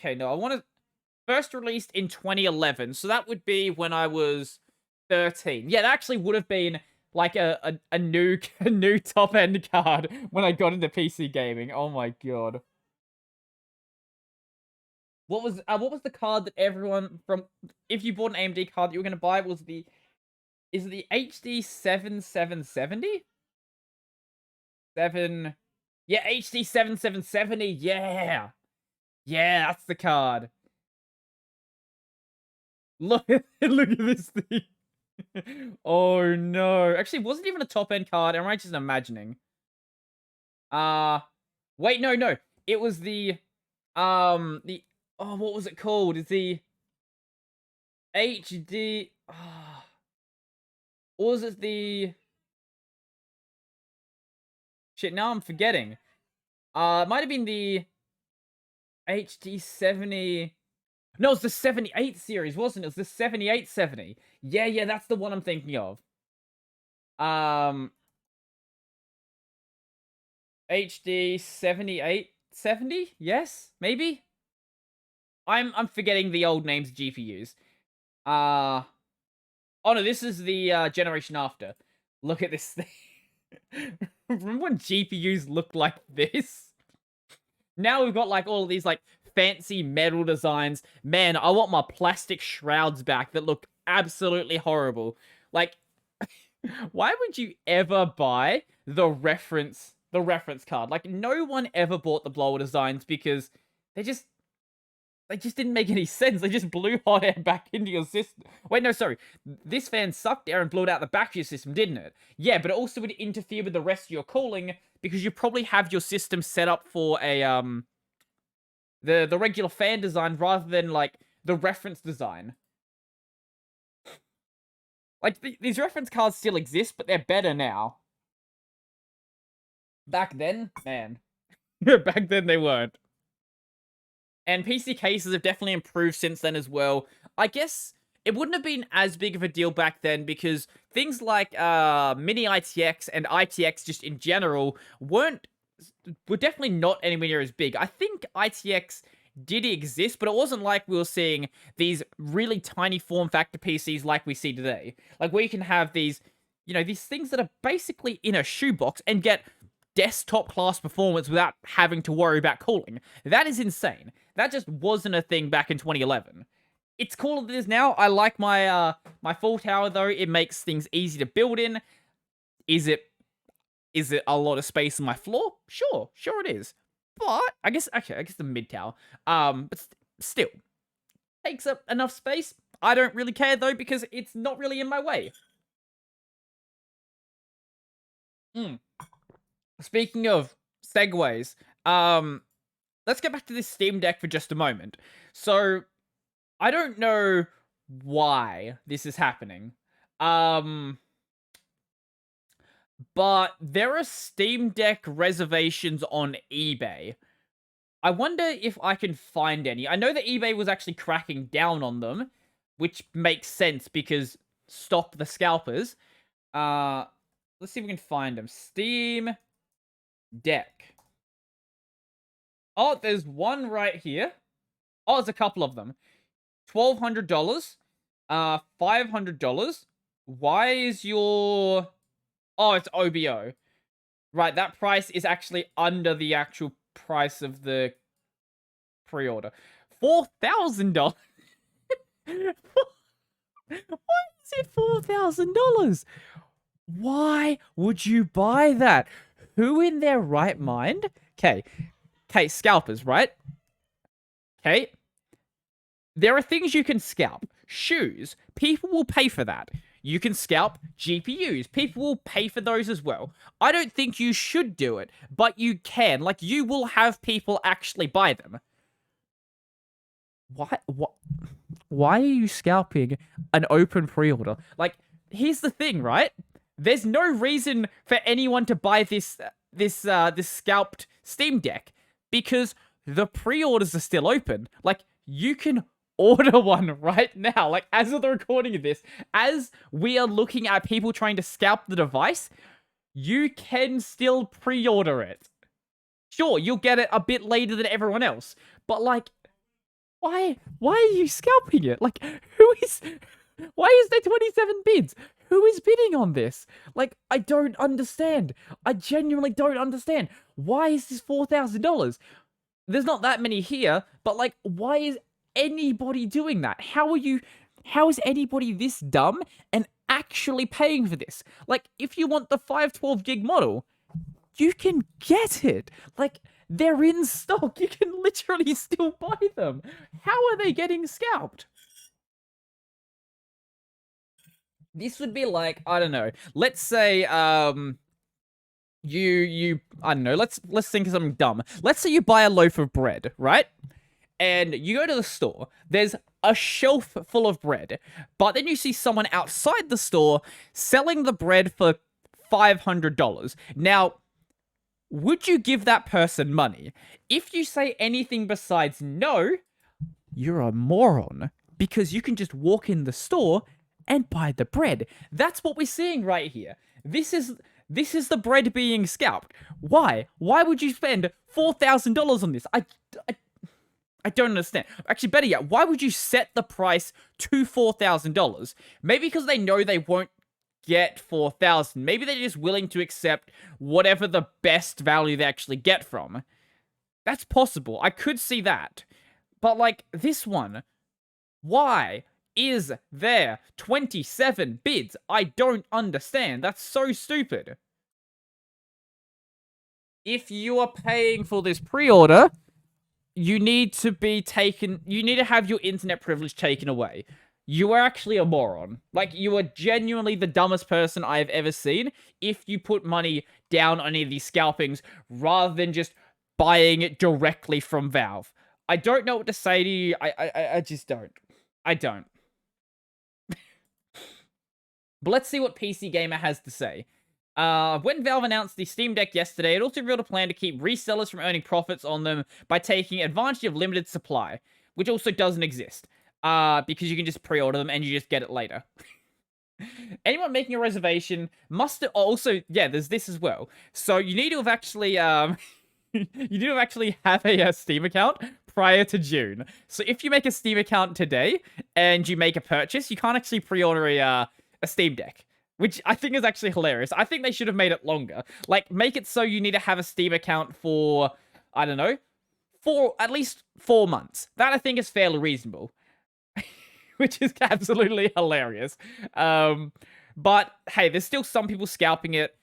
Okay, no, I want to... First released in 2011, so that would be when I was 13. Yeah, that actually would have been like a new top-end card when I got into PC gaming. Oh my god. what was the card that everyone from if you bought an AMD card that you were gonna buy is it the HD 7770? 7 Yeah, HD 7770. Yeah. Yeah, that's the card. Look look at this thing. Oh no. Actually, it wasn't even a top end card. Am I just imagining? Uh Wait, no. It was the oh, what was it called? It's the HD or was it the shit, now I'm forgetting. It might have been the HD 70. No, it's the 78 series, wasn't it? It was the 7870. Yeah, that's the one I'm thinking of. HD 7870? Yes? Maybe? I'm forgetting the old names of GPUs. Oh no, this is the generation after. Look at this thing. Remember when GPUs looked like this? Now we've got like all of these like fancy metal designs. Man, I want my plastic shrouds back that look absolutely horrible. Like, why would you ever buy the reference card? Like, no one ever bought the blower designs because they just didn't make any sense. They just blew hot air back into your system. Wait, no, sorry. This fan sucked air and blew it out the back of your system, didn't it? Yeah, but it also would interfere with the rest of your cooling because you probably have your system set up for a the regular fan design rather than like the reference design. Like these reference cards still exist, but they're better now. Back then, man. Back then they weren't. And PC cases have definitely improved since then as well. I guess it wouldn't have been as big of a deal back then because things like mini ITX and ITX just in general were definitely not anywhere near as big. I think ITX did exist, but it wasn't like we were seeing these really tiny form factor PCs like we see today. Like where you can have these, these things that are basically in a shoebox and get desktop class performance without having to worry about cooling. That is insane. That just wasn't a thing back in 2011. It's cool as it is now. I like my my full tower though. It makes things easy to build in. Is it a lot of space on my floor? Sure it is. But I guess the mid tower. But still takes up enough space. I don't really care though because it's not really in my way. Speaking of segues, let's get back to this Steam Deck for just a moment. So, I don't know why this is happening. But there are Steam Deck reservations on eBay. I wonder if I can find any. I know that eBay was actually cracking down on them, which makes sense because stop the scalpers. Let's see if we can find them. Steam Deck. Oh, there's one right here. Oh, there's a couple of them. $1,200. $500. Why is your... Oh, it's OBO. Right, that price is actually under the actual price of the pre-order. $4,000. Why is it $4,000? Why would you buy that? Who in their right mind? Okay, scalpers, right? Okay. There are things you can scalp. Shoes. People will pay for that. You can scalp GPUs. People will pay for those as well. I don't think you should do it, but you can. Like, you will have people actually buy them. Why are you scalping an open pre-order? Like, here's the thing, right? There's no reason for anyone to buy this scalped Steam Deck because the pre-orders are still open. Like, you can order one right now. Like, as of the recording of this, as we are looking at people trying to scalp the device, you can still pre-order it. Sure, you'll get it a bit later than everyone else, but like, why are you scalping it? Like, why is there 27 bids? Who is bidding on this? Like, I don't understand. I genuinely don't understand. Why is this $4,000? there's not that many here, but like, why is anybody doing that? How is anybody this dumb and actually paying for this? Like, if you want the 512 gig model, you can get it. Like, they're in stock. You can literally still buy them. How are they getting scalped? This would be like, I don't know. Let's say, you I don't know, let's think of something dumb. Let's say you buy a loaf of bread, right? And you go to the store, there's a shelf full of bread, but then you see someone outside the store selling the bread for $500. Now, would you give that person money? If you say anything besides no, you're a moron, because you can just walk in the store and buy the bread. That's what we're seeing right here. This is the bread being scalped. Why? Why would you spend $4,000 on this? I don't understand. Actually, better yet, why would you set the price to $4,000? Maybe because they know they won't get 4,000. Maybe they're just willing to accept whatever the best value they actually get from. That's possible. I could see that. But like this one, why is there 27 bids? I don't understand. That's so stupid. If you are paying for this pre-order, you need to have your internet privilege taken away. You are actually a moron. Like, you are genuinely the dumbest person I have ever seen if you put money down on any of these scalpings rather than just buying it directly from Valve. I don't know what to say to you. I just don't. I don't. But let's see what PC Gamer has to say. When Valve announced the Steam Deck yesterday, it also revealed a plan to keep resellers from earning profits on them by taking advantage of limited supply, which also doesn't exist. Because you can just pre-order them and you just get it later. Anyone making a reservation must also, yeah, there's this as well. So you need to have actually, you need to actually have a Steam account prior to June. So if you make a Steam account today and you make a purchase, you can't actually pre-order a Steam Deck. Which I think is actually hilarious. I think they should have made it longer. Like, make it so you need to have a Steam account for, I don't know, for at least 4 months. That I think is fairly reasonable. Which is absolutely hilarious. But, hey, there's still some people scalping it.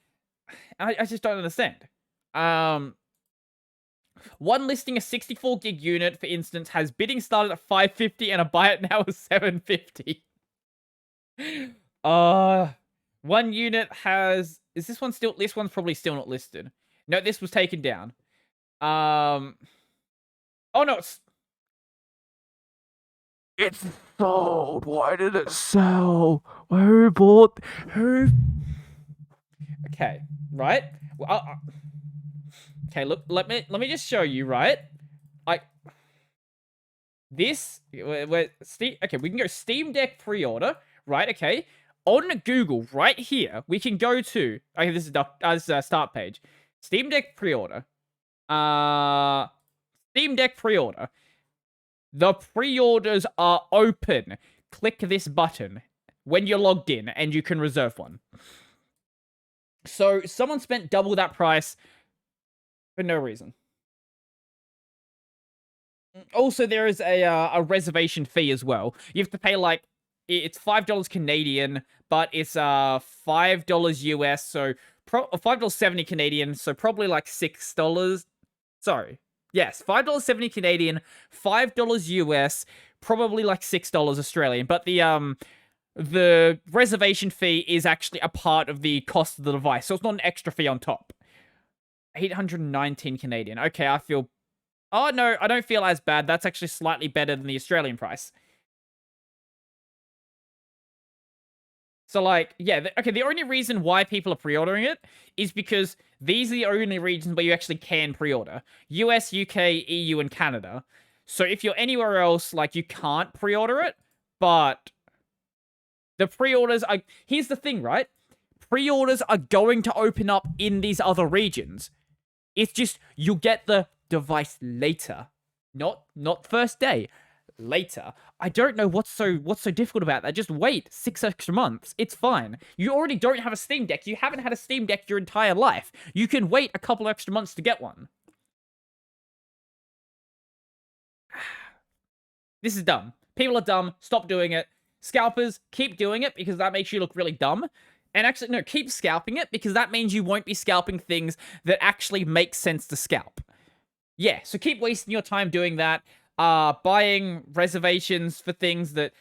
I just don't understand. One listing a 64 gig unit, for instance, has bidding started at $550 and a buy it now is $750. One unit has... Is this one still... This one's probably still not listed. No, this was taken down. Oh, no, it's sold. Why did it sell? Who bought... Who... Okay, right? Well, okay, look, let me just show you, right? This... Okay, we can go Steam Deck pre-order, right? Okay. On Google, right here, we can go to... Okay, this is the start page. Steam Deck pre-order. Steam Deck pre-order. The pre-orders are open. Click this button when you're logged in, and you can reserve one. So, someone spent double that price for no reason. Also, there is a reservation fee as well. You have to pay, like... It's $5 Canadian, but it's $5 US, so $5.70 Canadian, so probably like $6. Sorry. Yes, $5.70 Canadian, $5 US, probably like $6 Australian. But the reservation fee is actually a part of the cost of the device, so it's not an extra fee on top. 819 Canadian. Okay, I feel... Oh, no, I don't feel as bad. That's actually slightly better than the Australian price. So, like, yeah, okay, the only reason why people are pre-ordering it is because these are the only regions where you actually can pre-order. US, UK, EU, and Canada. So if you're anywhere else, like, you can't pre-order it, but the pre-orders are... Here's the thing, right? Pre-orders are going to open up in these other regions. It's just, you'll get the device later. Not first day. Later. I don't know what's so difficult about that. Just wait 6 extra months. It's fine. You already don't have a Steam Deck. You haven't had a Steam Deck your entire life. You can wait a couple extra months to get one. This is dumb. People are dumb. Stop doing it. Scalpers, keep doing it because that makes you look really dumb. And actually, no, keep scalping it because that means you won't be scalping things that actually make sense to scalp. Yeah, so keep wasting your time doing that. Buying reservations for things that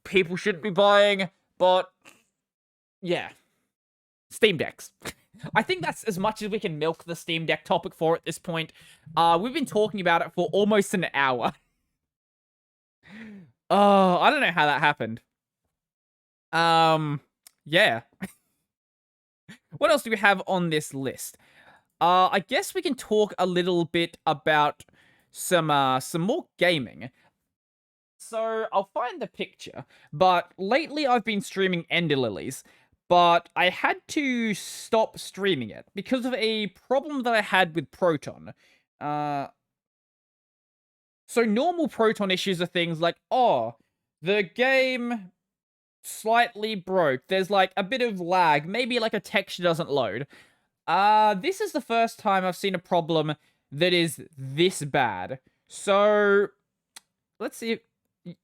people shouldn't be buying, but yeah. Steam Decks. I think that's as much as we can milk the Steam Deck topic for at this point. We've been talking about it for almost an hour. Oh, I don't know how that happened. Yeah. What else do we have on this list? I guess we can talk a little bit about some more gaming. So, I'll find the picture, but lately I've been streaming Ender Lilies, but I had to stop streaming it because of a problem that I had with Proton. So normal Proton issues are things like, oh, the game slightly broke. There's like a bit of lag. Maybe like a texture doesn't load. This is the first time I've seen a problem that is this bad. So let's see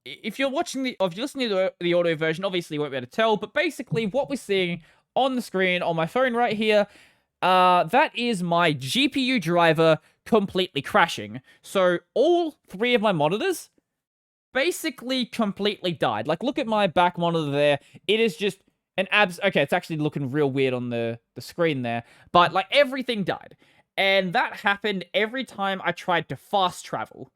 if you're listening to the audio version, obviously you won't be able to tell, but basically what we're seeing on the screen on my phone right here, that is my GPU driver completely crashing. So all three of my monitors basically completely died. Like, look at my back monitor there. It is just an okay, it's actually looking real weird on the screen there. But, like, everything died. And that happened every time I tried to fast travel.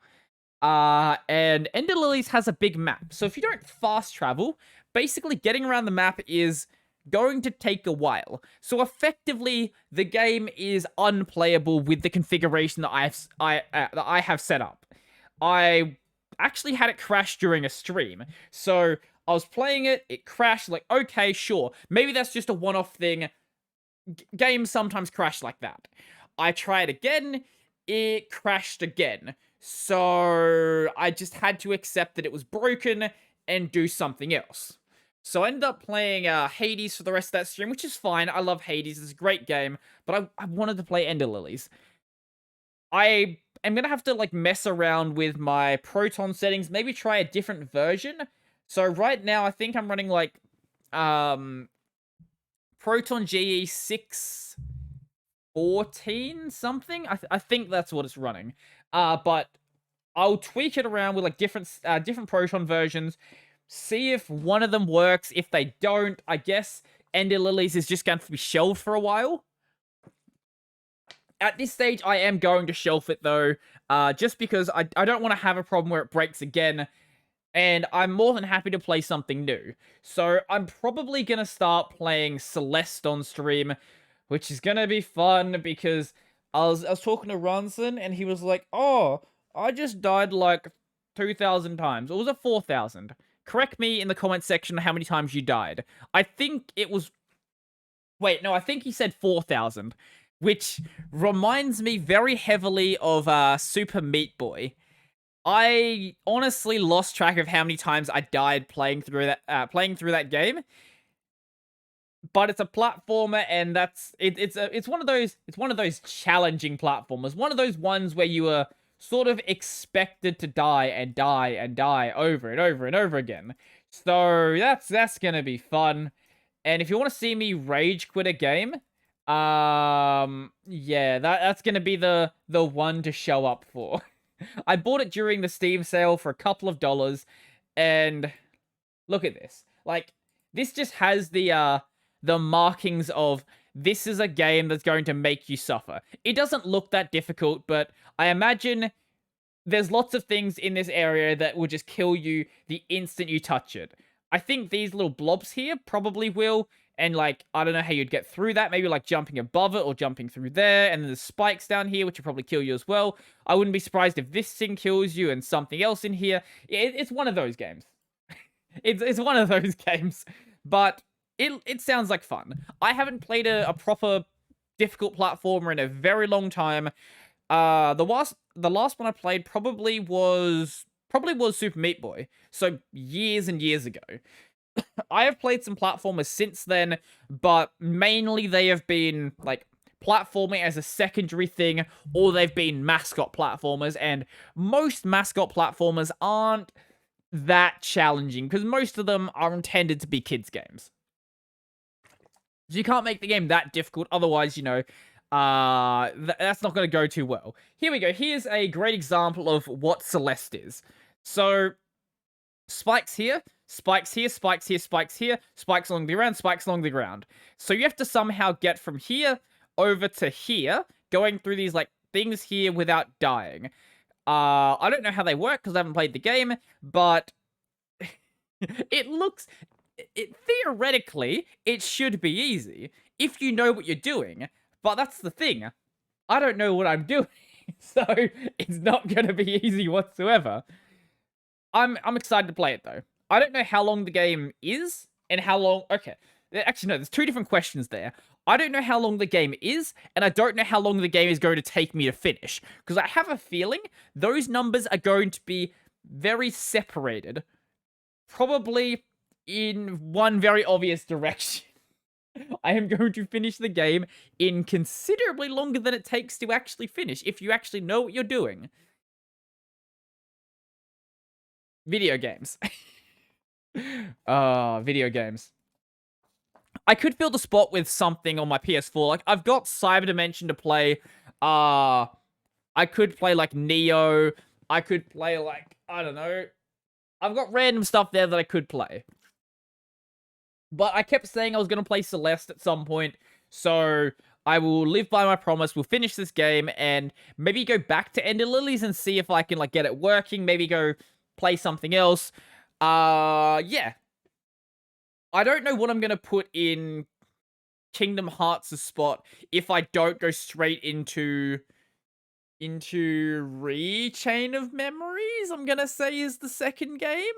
And Ender Lilies has a big map. So if you don't fast travel, basically getting around the map is going to take a while. So effectively, the game is unplayable with the configuration that I have set up. I actually had it crash during a stream. So I was playing it, it crashed, like, okay, sure. Maybe that's just a one-off thing. Games sometimes crash like that. I tried again, it crashed again. So I just had to accept that it was broken and do something else. So I ended up playing Hades for the rest of that stream, which is fine. I love Hades. It's a great game. But I wanted to play Ender Lilies. I am going to have to like mess around with my Proton settings. Maybe try a different version. So right now, I think I'm running like Proton GE 614 something. I think that's what it's running. But I'll tweak it around with like different Proton versions. See if one of them works. If they don't, I guess Ender Lilies is just going to be shelved for a while. At this stage, I am going to shelf it, though, just because I don't want to have a problem where it breaks again, and I'm more than happy to play something new. So I'm probably going to start playing Celeste on stream, which is going to be fun, because I was talking to Ronson, and he was like, oh, I just died like 2,000 times. Or was it 4,000? Correct me in the comment section how many times you died. I think it was... Wait, no, I think he said 4,000. Which reminds me very heavily of Super Meat Boy. I honestly lost track of how many times I died playing through that game. But it's a platformer, and it's one of those challenging platformers. One of those ones where you are sort of expected to die and die and die over and over and over again. So that's gonna be fun. And if you want to see me rage quit a game, yeah, that's gonna be the one to show up for. I bought it during the Steam sale for a couple of dollars, and look at this. Like, this just has the markings of this is a game that's going to make you suffer. It doesn't look that difficult, but I imagine there's lots of things in this area that will just kill you the instant you touch it. I think these little blobs here probably will, and like, I don't know how you'd get through that, maybe like jumping above it or jumping through there, and then there's spikes down here, which will probably kill you as well. I wouldn't be surprised if this thing kills you and something else in here. It's one of those games. It's one of those games, but it sounds like fun. I haven't played a proper difficult platformer in a very long time. The last one I played probably was Super Meat Boy, so years and years ago. I have played some platformers since then, but mainly they have been, like, platforming as a secondary thing, or they've been mascot platformers, and most mascot platformers aren't that challenging, because most of them are intended to be kids' games. So you can't make the game that difficult, otherwise, you know, that's not going to go too well. Here we go. Here's a great example of what Celeste is. So, spikes here, spikes here, spikes here, spikes here, spikes along the ground, spikes along the ground. So you have to somehow get from here over to here, going through these, like, things here without dying. I don't know how they work, because I haven't played the game, but theoretically, it should be easy, if you know what you're doing. But that's the thing. I don't know what I'm doing, so it's not going to be easy whatsoever. I'm excited to play it, though. I don't know how long the game is, and how long... Okay, actually, no, there's two different questions there. I don't know how long the game is, and I don't know how long the game is going to take me to finish. Because I have a feeling those numbers are going to be very separated. Probably in one very obvious direction. I am going to finish the game in considerably longer than it takes to actually finish, if you actually know what you're doing. Video games. Video games. I could fill the spot with something on my PS4. Like, I've got Cyber Dimension to play. I could play, like, Neo. I could play, like, I don't know. I've got random stuff there that I could play. But I kept saying I was going to play Celeste at some point, so I will live by my promise. We'll finish this game and maybe go back to Ender Lilies and see if I can, like, get it working. Maybe go play something else. Yeah. I don't know what I'm going to put in Kingdom Hearts' spot if I don't go straight into Rechain of Memories, I'm going to say is the second game.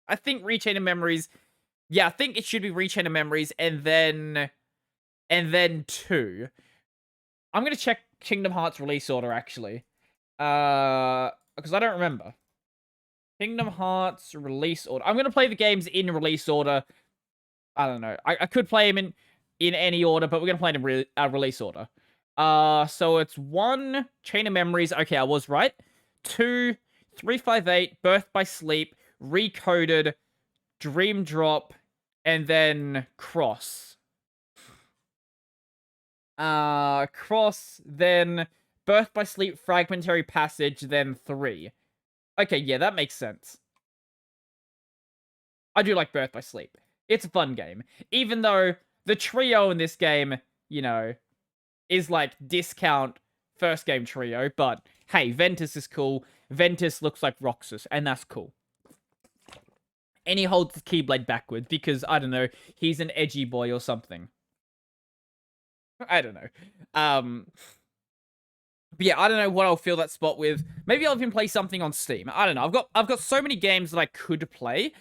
I think Rechain of Memories... Yeah, I think it should be Rechain of Memories, and then 2. I'm gonna check Kingdom Hearts release order, actually. Because I don't remember. Kingdom Hearts release order. I'm gonna play the games in release order. I don't know. I could play them in any order, but we're gonna play them in release order. So it's 1, Chain of Memories. Okay, I was right. 2, 358, Birth by Sleep, Recoded, Dream Drop, and then Cross. Cross, then Birth by Sleep, Fragmentary Passage, then 3. Okay, yeah, that makes sense. I do like Birth by Sleep. It's a fun game. Even though the trio in this game, you know, is like discount first game trio, but hey, Ventus is cool. Ventus looks like Roxas, and that's cool. And he holds the Keyblade backwards because, I don't know, he's an edgy boy or something. I don't know. But yeah, I don't know what I'll fill that spot with. Maybe I'll even play something on Steam. I don't know. I've got so many games that I could play.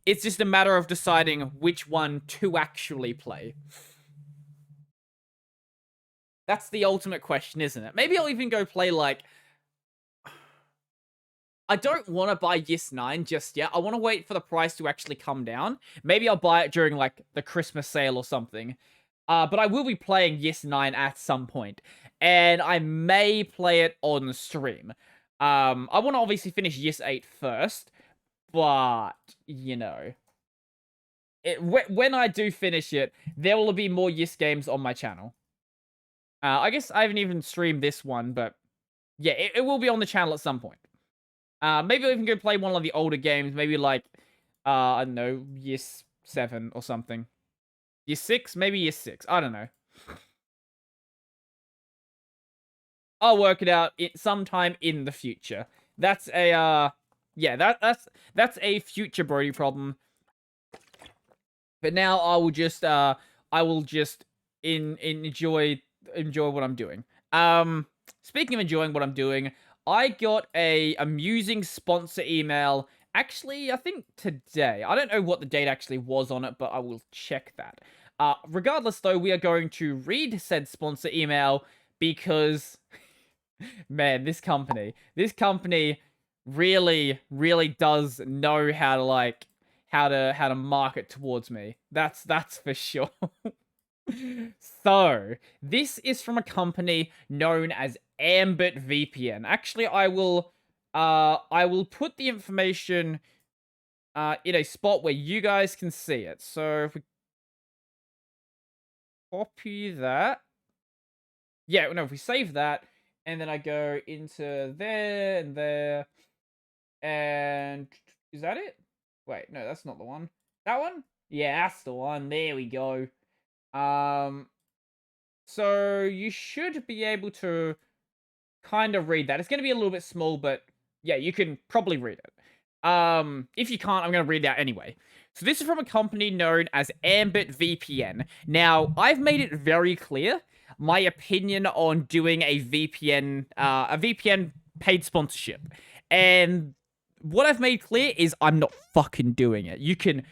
It's just a matter of deciding which one to actually play. That's the ultimate question, isn't it? Maybe I'll even go play, like... I don't want to Buy Ys 9 just yet. I want to wait for the price to actually come down. Maybe I'll buy it during, like, the Christmas sale or something. But I will be playing Ys 9 at some point. And I may play it on stream. I want to obviously finish Ys 8 first. But, you know... when I do finish it, there will be more Ys games on my channel. I guess I haven't even streamed this one, but... Yeah, it will be on the channel at some point. Maybe I'll even go play one of the older games. Maybe like, I don't know, Ys 7 or something. Ys 6? Maybe Ys 6. I don't know. I'll work it out sometime in the future. That's a, yeah, that's a future Brody problem. But now I will just enjoy what I'm doing. Speaking of enjoying what I'm doing, I got a amusing sponsor email, actually, I think today. I don't know what the date actually was on it, but I will check that. Regardless, though, we are going to read said sponsor email because, man, this company really, really does know how to, like, how to market towards me. That's for sure. So, this is from a company known as Ambit VPN. Actually, I will put the information in a spot where you guys can see it. So, if we copy that. Yeah, no, if we save that, and then I go into there and there, and is that it? Wait, no, that's not the one. That one? Yeah, that's the one. There we go. So you should be able to kind of read that. It's going to be a little bit small, but yeah, you can probably read it. If you can't, I'm going to read it out anyway. So this is from a company known as Ambit VPN. Now, I've made it very clear my opinion on doing a VPN paid sponsorship. And what I've made clear is I'm not fucking doing it. You can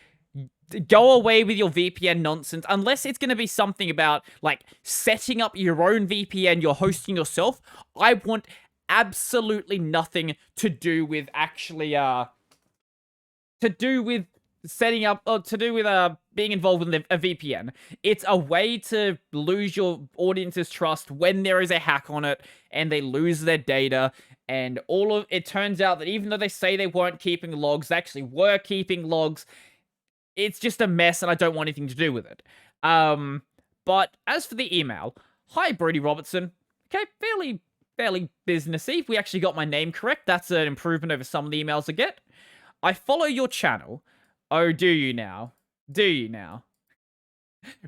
go away with your VPN nonsense unless it's going to be something about like setting up your own VPN you're hosting yourself. I want absolutely nothing to do with actually being involved in a VPN. It's a way to lose your audience's trust when there is a hack on it and they lose their data. And it turns out that even though they say they weren't keeping logs, they actually were keeping logs. It's just a mess, and I don't want anything to do with it. But as for the email, hi, Brody Robertson. Okay, fairly businessy. We actually got my name correct. That's an improvement over some of the emails I get. I follow your channel. Oh, do you now? Do you now?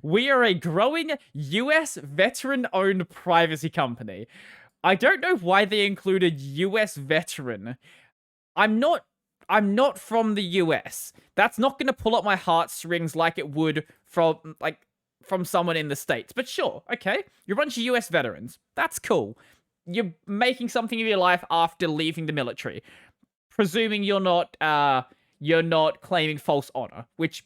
We are a growing US veteran-owned privacy company. I don't know why they included US veteran. I'm not from the US. That's not going to pull up my heartstrings like it would from someone in the States. But sure, okay. You're a bunch of US veterans. That's cool. You're making something of your life after leaving the military. Presuming you're not claiming false honor, which,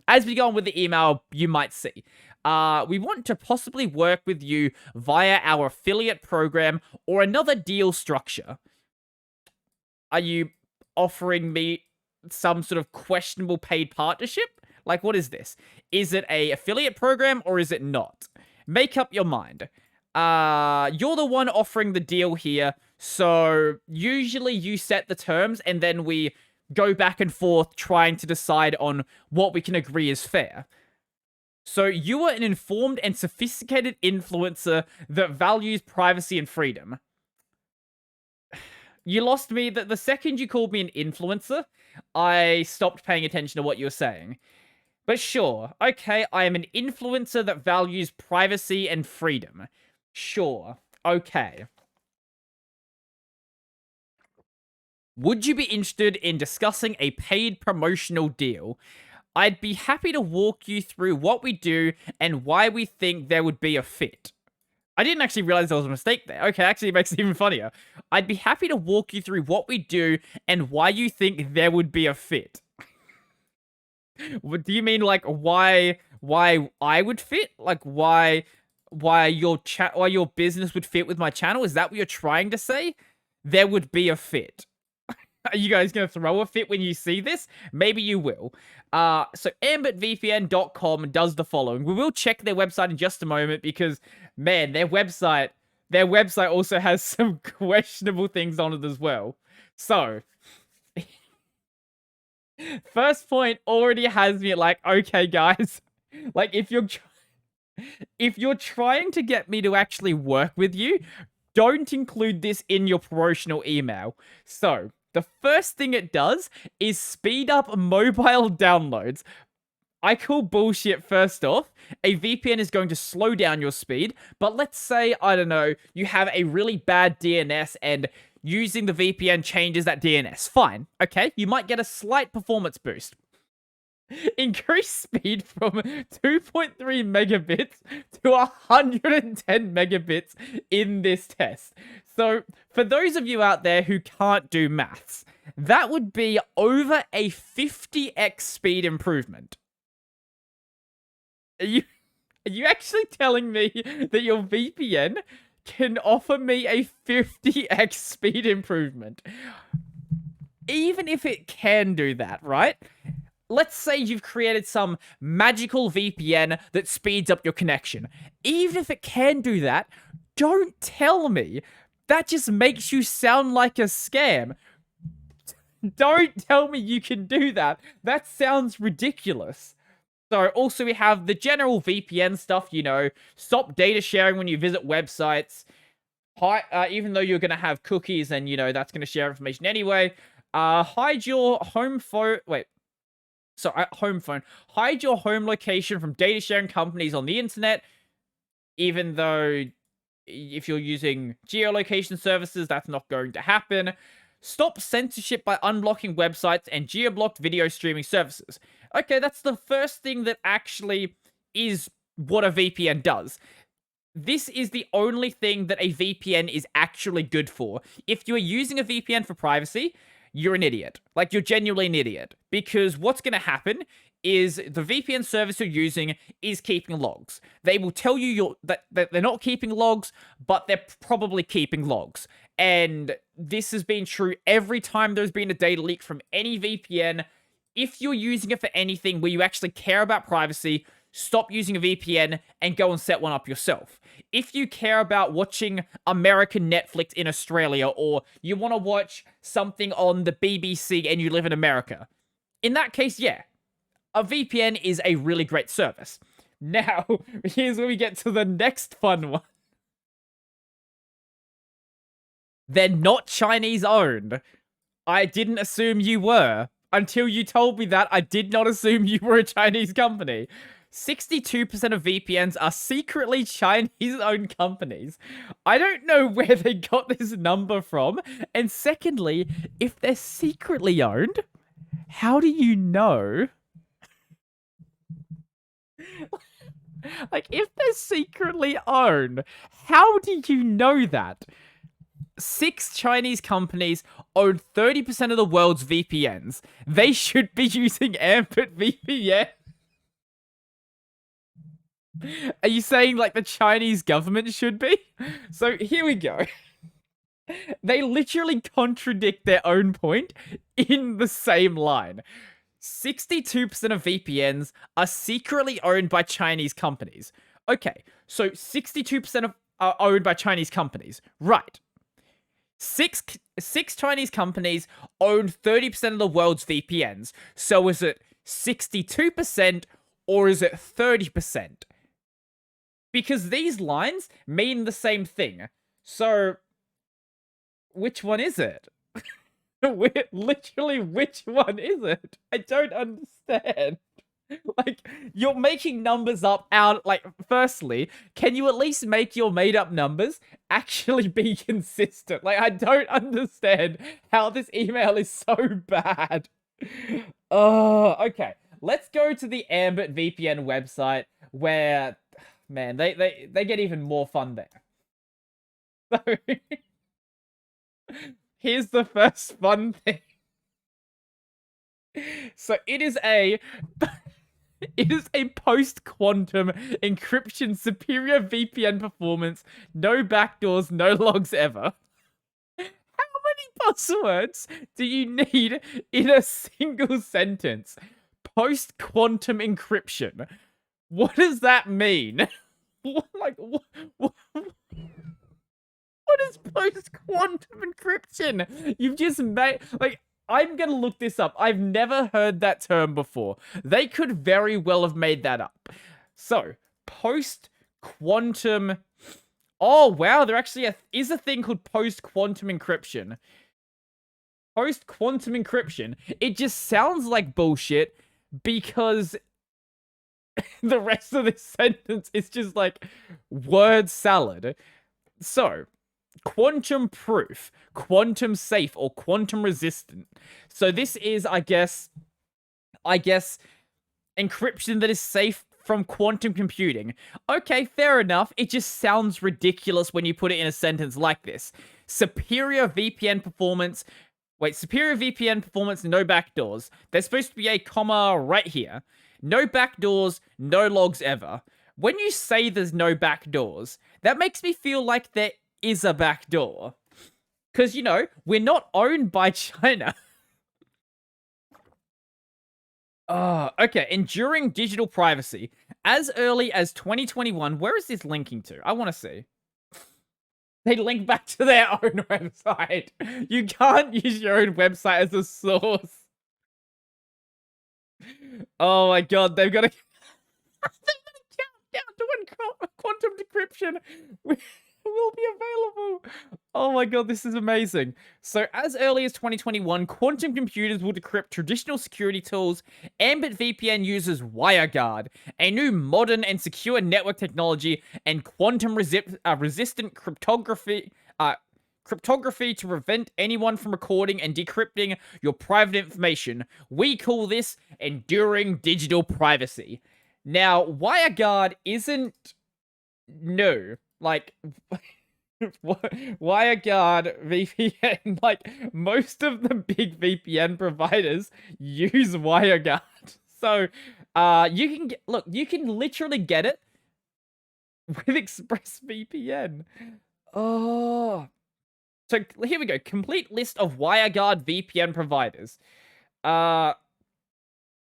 as we go on with the email, you might see. We want to possibly work with you via our affiliate program or another deal structure. Are you offering me some sort of questionable paid partnership? Like, what is this? Is it a affiliate program or is it not? Make up your mind. You're the one offering the deal here, so usually you set the terms and then we go back and forth trying to decide on what we can agree is fair. So you are an informed and sophisticated influencer that values privacy and freedom. You lost me. The second you called me an influencer, I stopped paying attention to what you were saying. But sure, okay, I am an influencer that values privacy and freedom. Sure, okay. Would you be interested in discussing a paid promotional deal? I'd be happy to walk you through what we do and why we think there would be a fit. I didn't actually realize there was a mistake there. Okay, actually it makes it even funnier. I'd be happy to walk you through what we do and why you think there would be a fit. What do you mean, like, why I would fit? Like, why your business would fit with my channel? Is that what you're trying to say? There would be a fit. Are you guys going to throw a fit when you see this? Maybe you will. So ambitvpn.com does the following. We will check their website in just a moment because, man, their website also has some questionable things on it as well. So, first point already has me like, okay, guys, like if you're trying to get me to actually work with you, don't include this in your promotional email. So, the first thing it does is speed up mobile downloads. I call bullshit first off. A VPN is going to slow down your speed, but let's say, I don't know, you have a really bad DNS and using the VPN changes that DNS. Fine, okay, you might get a slight performance boost. Increase speed from 2.3 megabits to 110 megabits in this test. So, for those of you out there who can't do maths, that would be over a 50x speed improvement. Are you actually telling me that your VPN can offer me a 50x speed improvement? Even if it can do that, right? let's say you've created some magical VPN that speeds up your connection. Even if it can do that, don't tell me. That just makes you sound like a scam. Don't tell me you can do that. That sounds ridiculous. So also we have the general VPN stuff, stop data sharing when you visit websites. Even though you're going to have cookies and, that's going to share information anyway. Hide your home phone. Wait. So, home phone. Hide your home location from data sharing companies on the internet. Even though if you're using geolocation services, that's not going to happen. Stop censorship by unblocking websites and geo-blocked video streaming services. Okay, that's the first thing that actually is what a VPN does. This is the only thing that a VPN is actually good for. If you are using a VPN for privacy, you're an idiot. Like, you're genuinely an idiot. Because what's going to happen is the VPN service you're using is keeping logs. They will tell you that they're not keeping logs, but they're probably keeping logs. And this has been true every time there's been a data leak from any VPN. If you're using it for anything where you actually care about privacy, stop using a VPN and go and set one up yourself. If you care about watching American Netflix in Australia, or you want to watch something on the BBC and you live in America, in that case, yeah, a VPN is a really great service. Now, here's where we get to the next fun one. They're not Chinese owned. I didn't assume you were. Until you told me that, I did not assume you were a Chinese company. 62% of VPNs are secretly Chinese-owned companies. I don't know where they got this number from. And secondly, if they're secretly owned, how do you know? Like, if they're secretly owned, how do you know that? 6 Chinese companies own 30% of the world's VPNs. They should be using Ambit VPN. Are you saying, like, the Chinese government should be? So, here we go. They literally contradict their own point in the same line. 62% of VPNs are secretly owned by Chinese companies. Okay, so 62% are owned by Chinese companies. Right. Six Chinese companies own 30% of the world's VPNs. So is it 62% or is it 30%? Because these lines mean the same thing. So, which one is it? Literally, which one is it? I don't understand. Like, you're making numbers up out, like, firstly, can you at least make your made-up numbers actually be consistent? Like, I don't understand how this email is so bad. Okay. Let's go to the Ambit VPN website where, man, they get even more fun there. So, here's the first fun thing. So, it is a post-quantum encryption superior VPN performance, no backdoors, no logs ever. How many buzzwords do you need in a single sentence? Post-quantum encryption. What does that mean? What is post-quantum encryption? You've just made, like, I'm gonna look this up. I've never heard that term before. They could very well have made that up. So, post-quantum... Oh, wow, there actually is a thing called post-quantum encryption. Post-quantum encryption. It just sounds like bullshit because the rest of this sentence is just like word salad. So... quantum proof, quantum safe, or quantum resistant. So this is, I guess, encryption that is safe from quantum computing. Okay, fair enough. It just sounds ridiculous when you put it in a sentence like this. Superior VPN performance. Wait, superior VPN performance, no backdoors. There's supposed to be a comma right here. No backdoors, no logs ever. When you say there's no backdoors, that makes me feel like there is a backdoor. Because, we're not owned by China. Okay. Enduring digital privacy. As early as 2021, where is this linking to? I want to see. They link back to their own website. You can't use your own website as a source. Oh my god, they've got a countdown to when quantum decryption will be available. Oh my god, this is amazing. So as early as 2021, quantum computers will decrypt traditional security tools. Ambit VPN uses WireGuard, a new modern and secure network technology, and quantum resistant cryptography to prevent anyone from recording and decrypting your private information. We call this enduring digital privacy. Now, WireGuard isn't new. Like, WireGuard VPN, like, most of the big VPN providers use WireGuard. So, you can literally get it with ExpressVPN. Oh. So, here we go. Complete list of WireGuard VPN providers.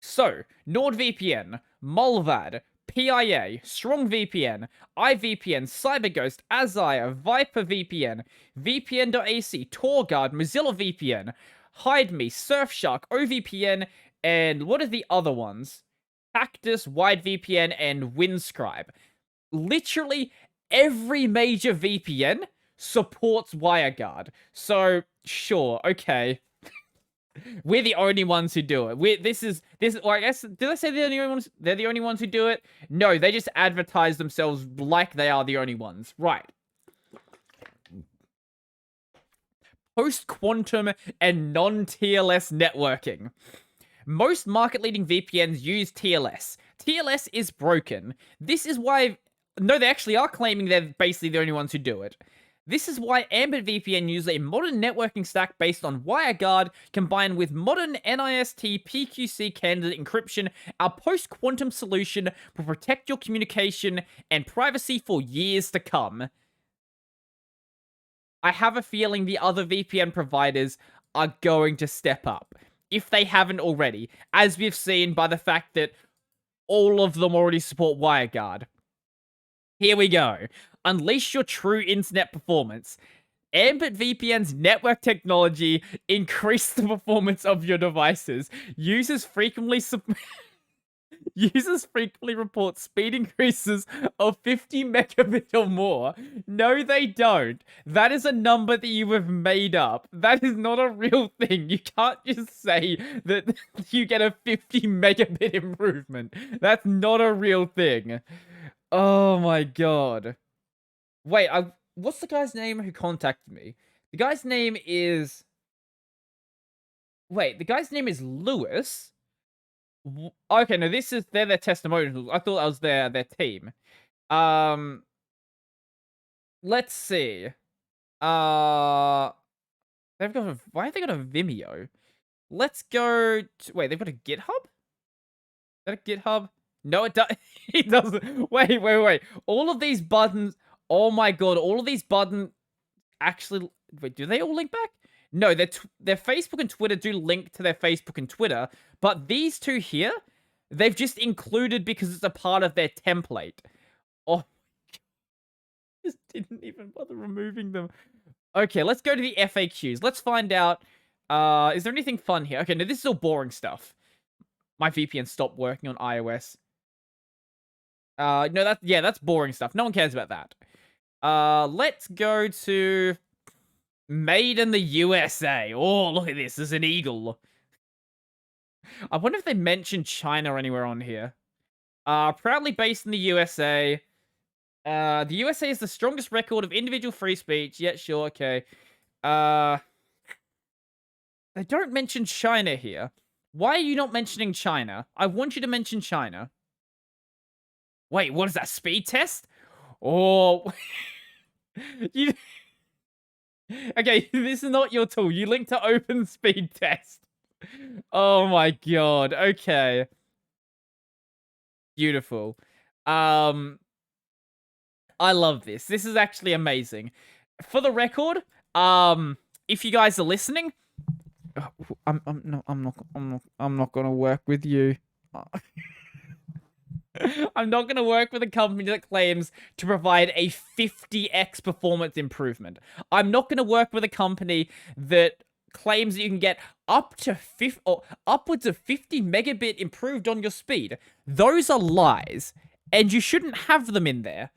So, NordVPN, Mullvad, PIA, StrongVPN, iVPN, CyberGhost, Azire, Viper VPN, VPN.ac, TorGuard, Mozilla VPN, HideMe, Surfshark, OVPN, and what are the other ones? Cactus, WideVPN, and Windscribe. Literally every major VPN supports WireGuard. So, sure, okay. We're the only ones who do it. This. Well, I guess, did I say they're the only ones? They're the only ones who do it? No, they just advertise themselves like they are the only ones. Right. Post-quantum and non-TLS networking. Most market-leading VPNs use TLS. TLS is broken. This is why... No, they actually are claiming they're basically the only ones who do it. This is why Ambit VPN uses a modern networking stack based on WireGuard combined with modern NIST PQC candidate encryption. Our post-quantum solution will protect your communication and privacy for years to come. I have a feeling the other VPN providers are going to step up, if they haven't already, as we've seen by the fact that all of them already support WireGuard. Here we go. Unleash your true internet performance. Ambit VPN's network technology increase the performance of your devices. Users frequently report speed increases of 50 megabit or more. No, they don't. That is a number that you have made up. That is not a real thing. You can't just say that you get a 50 megabit improvement. That's not a real thing. Oh my god. Wait, what's the guy's name who contacted me? The guy's name is... Wait, the guy's name is Lewis? Okay, no, they're their testimonials. I thought that was their team. Let's see. Why have they got a Vimeo? Let's go wait, they've got a GitHub? Is that a GitHub? No, it doesn't. Wait. All of these buttons... Oh my god, all of these buttons actually... Wait, do they all link back? No, their Facebook and Twitter do link to their Facebook and Twitter, but these two here, they've just included because it's a part of their template. Oh my god. Just didn't even bother removing them. Okay, let's go to the FAQs. Let's find out, is there anything fun here? Okay, no, this is all boring stuff. My VPN stopped working on iOS. No, that's boring stuff. No one cares about that. Let's go to Made in the USA. Oh, look at this. There's an eagle. I wonder if they mentioned China anywhere on here. Proudly based in the USA. The USA is the strongest record of individual free speech. Yeah, sure, okay. They don't mention China here. Why are you not mentioning China? I want you to mention China. Wait, what is that? Speed test? Oh. You... Okay, this is not your tool. You link to open speed test. Oh my god. Okay. Beautiful. I love this. This is actually amazing. For the record, if you guys are listening, I'm not gonna work with you. I'm not going to work with a company that claims to provide a 50x performance improvement. I'm not going to work with a company that claims that you can get up to 50 or upwards of 50 megabit improved on your speed. Those are lies, and you shouldn't have them in there.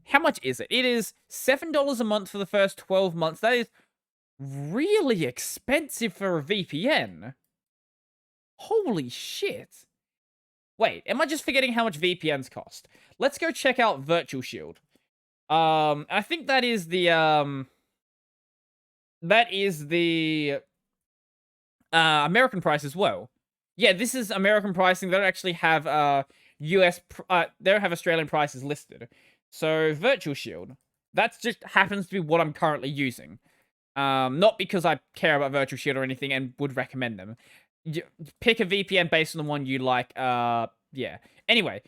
How much is it? It is $7 a month for the first 12 months. That is really expensive for a VPN. Holy shit. Wait, am I just forgetting how much VPNs cost? Let's go check out Virtual Shield. I think that is the American price as well. Yeah, this is American pricing. They don't actually have they don't have Australian prices listed. So Virtual Shield, that just happens to be what I'm currently using. Not because I care about Virtual Shield or anything and would recommend them. Pick a VPN based on the one you like. Yeah. Anyway,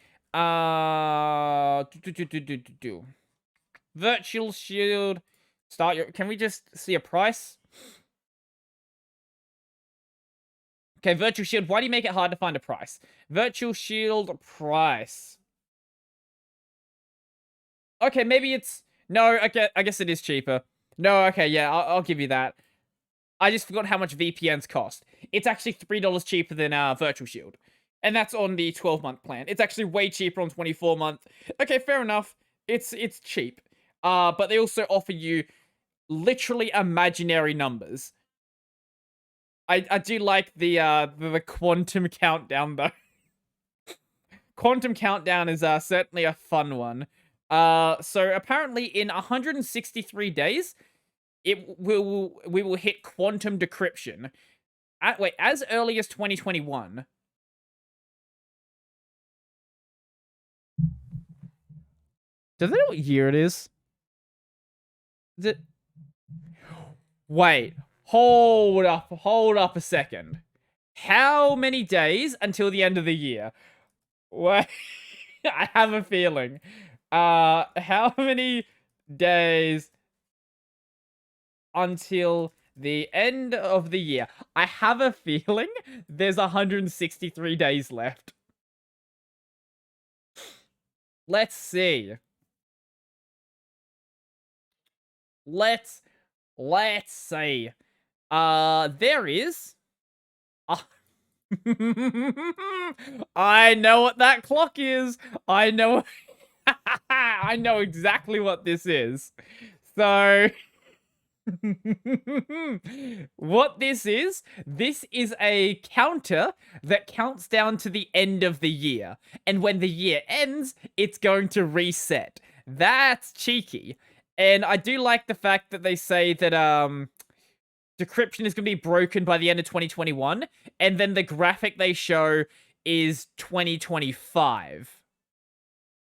Virtual Shield. Can we just see a price? Okay, Virtual Shield. Why do you make it hard to find a price? Virtual Shield price. Okay, maybe it's... No, okay, I guess it is cheaper. No, okay, yeah, I'll give you that. I just forgot how much VPNs cost. It's actually $3 cheaper than Virtual Shield. And that's on the 12-month plan. It's actually way cheaper on 24-month. Okay, fair enough. It's cheap. But they also offer you literally imaginary numbers. I do like the quantum countdown, though. Quantum countdown is certainly a fun one. So apparently in 163 days, we will hit quantum decryption. As early as 2021. Do they know what year it is? Is it? Wait, hold up a second. How many days until the end of the year? Wait, I have a feeling. How many days until the end of the year? I have a feeling there's 163 days left. Let's see. Let's see. There is... I know what that clock is. I know... I know exactly what this is. So... what this is a counter that counts down to the end of the year. And when the year ends, it's going to reset. That's cheeky. And I do like the fact that they say that decryption is going to be broken by the end of 2021. And then the graphic they show is 2025.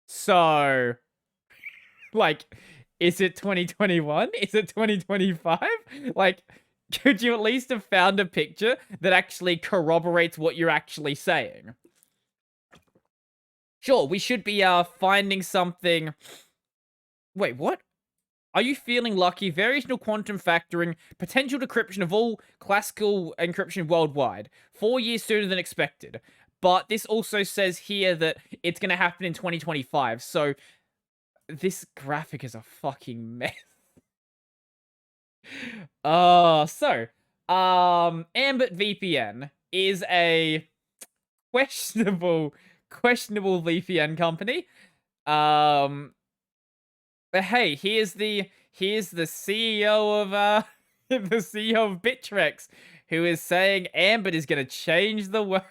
So, like, is it 2021? Is it 2025? Like, could you at least have found a picture that actually corroborates what you're actually saying? Sure, we should be finding something... Wait, what? Are you feeling lucky? Variational quantum factoring, potential decryption of all classical encryption worldwide. 4 years sooner than expected. But this also says here that it's going to happen in 2025. So this graphic is a fucking mess. Ambit VPN is a questionable VPN company. But hey, here's the CEO of the CEO of Bittrex, who is saying Ambit is going to change the world.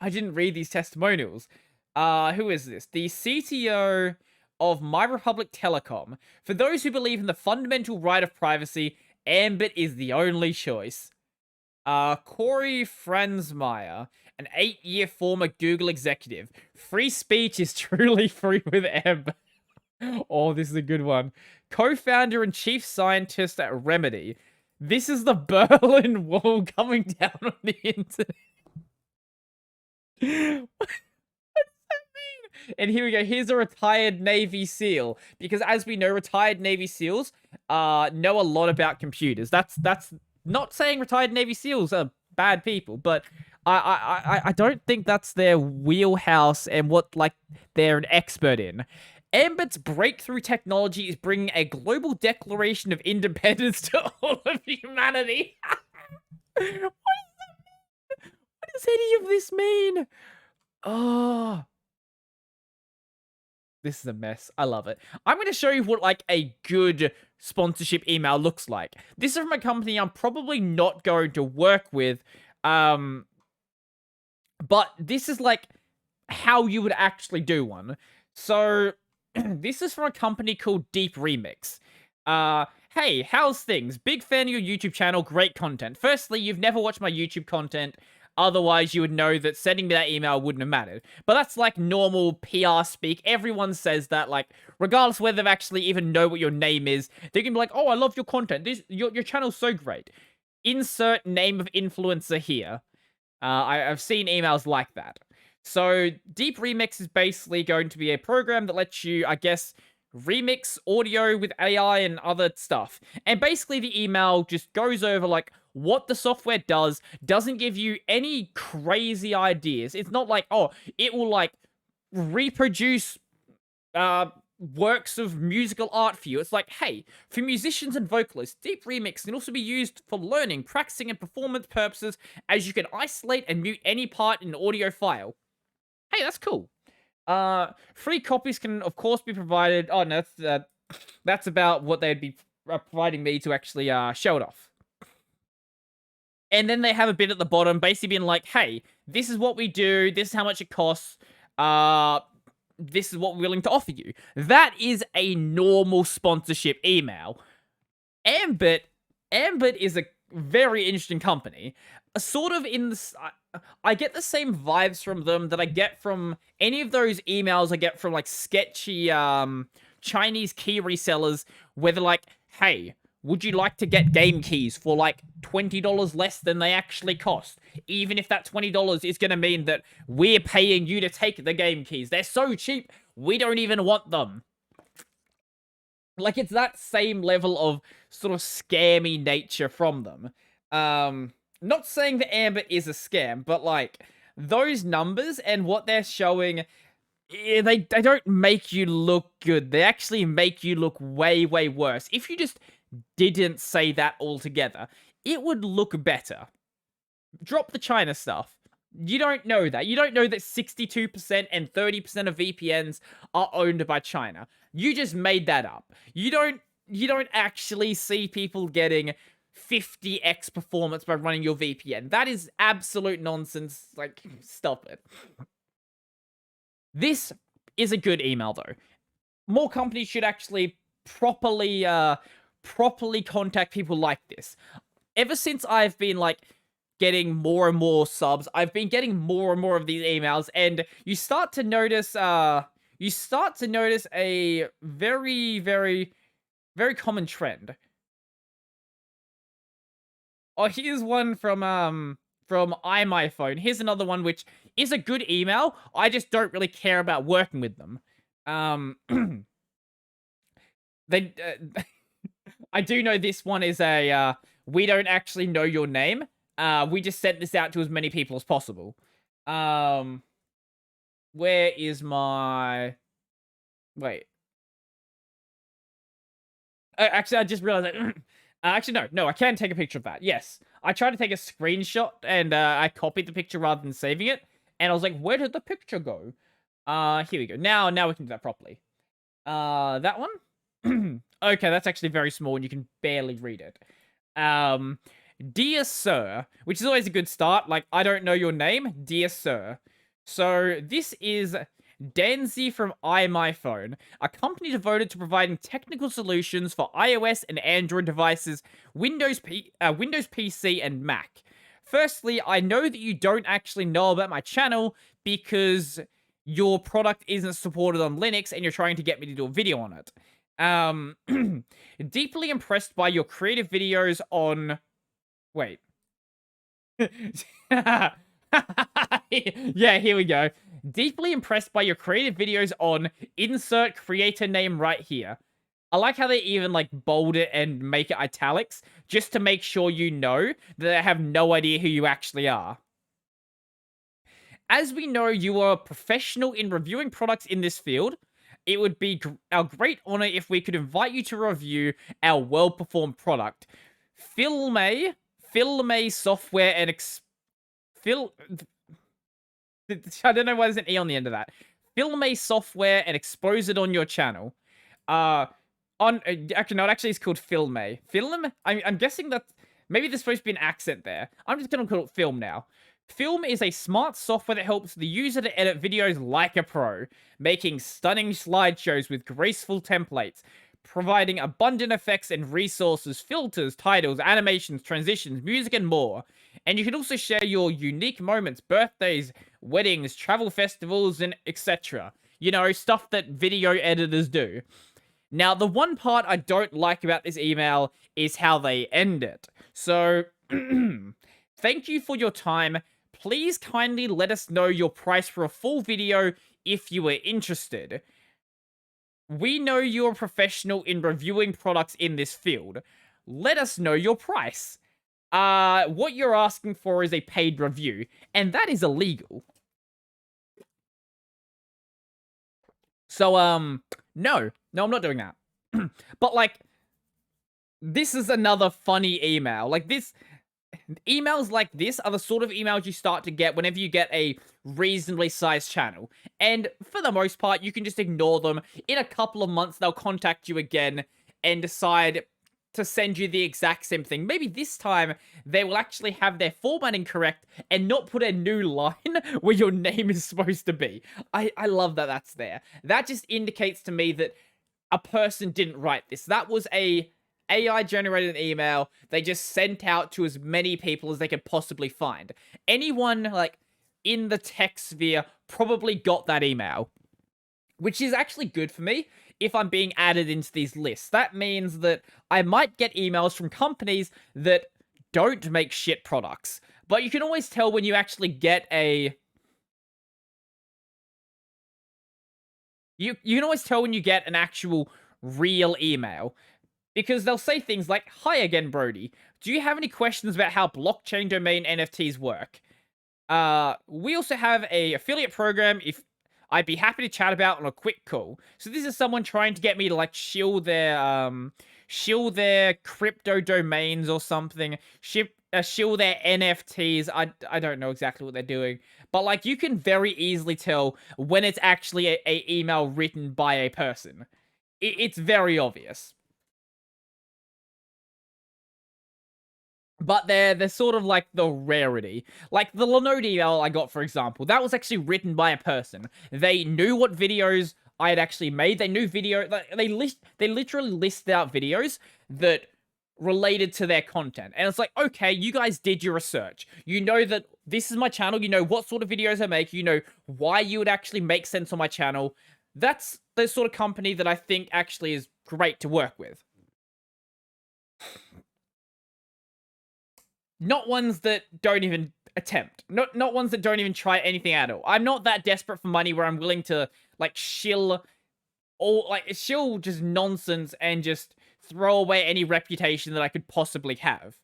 I didn't read these testimonials. Who is this? The CTO of My Republic Telecom. For those who believe in the fundamental right of privacy, Ambit is the only choice. Corey Franzmeier, an 8-year former Google executive. Free speech is truly free with Ambit. Oh, this is a good one. Co-founder and chief scientist at Remedy. This is the Berlin Wall coming down on the internet. What does that mean? And here we go. Here's a retired Navy SEAL. Because as we know, retired Navy SEAls know a lot about computers. That's not saying retired Navy SEAls are bad people, but I don't think that's their wheelhouse and what like they're an expert in. Ambit's breakthrough technology is bringing a global declaration of independence to all of humanity. What does any of this mean? Oh, this is a mess. I love it. I'm going to show you what like a good sponsorship email looks like. This is from a company I'm probably not going to work with. But this is like how you would actually do one. So this is from a company called Deep Remix. Hey, how's things? Big fan of your YouTube channel, great content. Firstly, you've never watched my YouTube content. Otherwise, you would know that sending me that email wouldn't have mattered. But that's like normal PR speak. Everyone says that, like, regardless whether they actually even know what your name is, they can be like, oh, I love your content. Your channel's so great. Insert name of influencer here. I've seen emails like that. So, Deep Remix is basically going to be a program that lets you, I guess, remix audio with AI and other stuff. And basically the email just goes over like what the software does, doesn't give you any crazy ideas. It's not like, oh, it will like reproduce works of musical art for you. It's like, hey, for musicians and vocalists, Deep Remix can also be used for learning, practicing, and performance purposes, as you can isolate and mute any part in an audio file. Hey, that's cool. Free copies can, of course, be provided. Oh, no, that's about what they'd be providing me to actually show it off. And then they have a bit at the bottom, basically being like, hey, this is what we do. This is how much it costs. This is what we're willing to offer you. That is a normal sponsorship email. Ambit is a very interesting company. Sort of in this, I get the same vibes from them that I get from any of those emails I get from like sketchy Chinese key resellers, where they're like, hey, would you like to get game keys for like $20 less than they actually cost? Even if that $20 is going to mean that we're paying you to take the game keys. They're so cheap, we don't even want them. Like, it's that same level of sort of scammy nature from them. Not saying that Ambit is a scam, but like those numbers and what they're showing, they don't make you look good. They actually make you look way, way worse. If you just didn't say that altogether, it would look better. Drop the China stuff. You don't know that. You don't know that 62% and 30% of VPNs are owned by China. You just made that up. You don't actually see people getting 50x performance by running your VPN. That is absolute nonsense. Like, stop it. This is a good email, though. More companies should actually properly contact people like this. Ever since I've been, like, getting more and more subs, I've been getting more and more of these emails, and you start to notice, a very, very, very common trend. Oh, here's one from iMyPhone. Here's another one which is a good email. I just don't really care about working with them. They, I do know this one is a, we don't actually know your name. We just sent this out to as many people as possible. Where is my... Wait. Actually, I just realized that... actually, no, I can take a picture of that. Yes. I tried to take a screenshot, and I copied the picture rather than saving it. And I was like, where did the picture go? Here we go. Now we can do that properly. That one? Okay, that's actually very small, and you can barely read it. Dear Sir, which is always a good start. Like, I don't know your name. Dear Sir. So, this is Danzy from iMyPhone, a company devoted to providing technical solutions for iOS and Android devices, Windows PC, and Mac. Firstly, I know that you don't actually know about my channel because your product isn't supported on Linux and you're trying to get me to do a video on it. Deeply impressed by your creative videos on... Wait. Yeah, here we go. Deeply impressed by your creative videos on insert creator name right here. I like how they even, like, bold it and make it italics, just to make sure you know that they have no idea who you actually are. As we know you are a professional in reviewing products in this field, it would be our great honor if we could invite you to review our well-performed product. Filme software and I don't know why there's an E on the end of that. Filme software and expose it on your channel. Actually, no, it's called Filme. Film? I'm guessing that maybe there's supposed to be an accent there. I'm just gonna call it Film now. Film is a smart software that helps the user to edit videos like a pro, making stunning slideshows with graceful templates, providing abundant effects and resources, filters, titles, animations, transitions, music, and more. And you can also share your unique moments, birthdays, weddings, travel festivals, and etc. You know, stuff that video editors do. Now, the one part I don't like about this email is how they end it. So, thank you for your time. Please kindly let us know your price for a full video if you are interested. We know you're a professional in reviewing products in this field. Let us know your price. What you're asking for is a paid review, and that is illegal. So, no, I'm not doing that. But, like, this is another funny email. Like, emails like this are the sort of emails you start to get whenever you get a reasonably sized channel. And for the most part, you can just ignore them. In a couple of months, they'll contact you again and decide to send you the exact same thing. Maybe this time, they will actually have their formatting correct and not put a new line where your name is supposed to be. I love that that's there. That just indicates to me that a person didn't write this. That was a AI-generated email they just sent out to as many people as they could possibly find. Anyone, like, in the tech sphere probably got that email, which is actually good for me if I'm being added into these lists. That means that I might get emails from companies that don't make shit products, but you can always tell when you actually get a... You can always tell when you get an actual real email. Because they'll say things like, "Hi again, Brody. Do you have any questions about how blockchain domain NFTs work? We also have a affiliate program if I'd be happy to chat about on a quick call." So this is someone trying to get me to, like, shill their crypto domains or something. Shill their NFTs. I don't know exactly what they're doing. But, like, you can very easily tell when it's actually a email written by a person. It's very obvious. But they're sort of like the rarity. Like the Linode email I got, for example, that was actually written by a person. They knew what videos I had actually made. They knew they literally listed out videos that related to their content. And it's like, okay, you guys did your research. You know that this is my channel. You know what sort of videos I make. You know why you would actually make sense on my channel. That's the sort of company that I think actually is great to work with. Not ones that don't even attempt. Not ones that don't even try anything at all. I'm not that desperate for money where I'm willing to, like, shill just nonsense and just throw away any reputation that I could possibly have.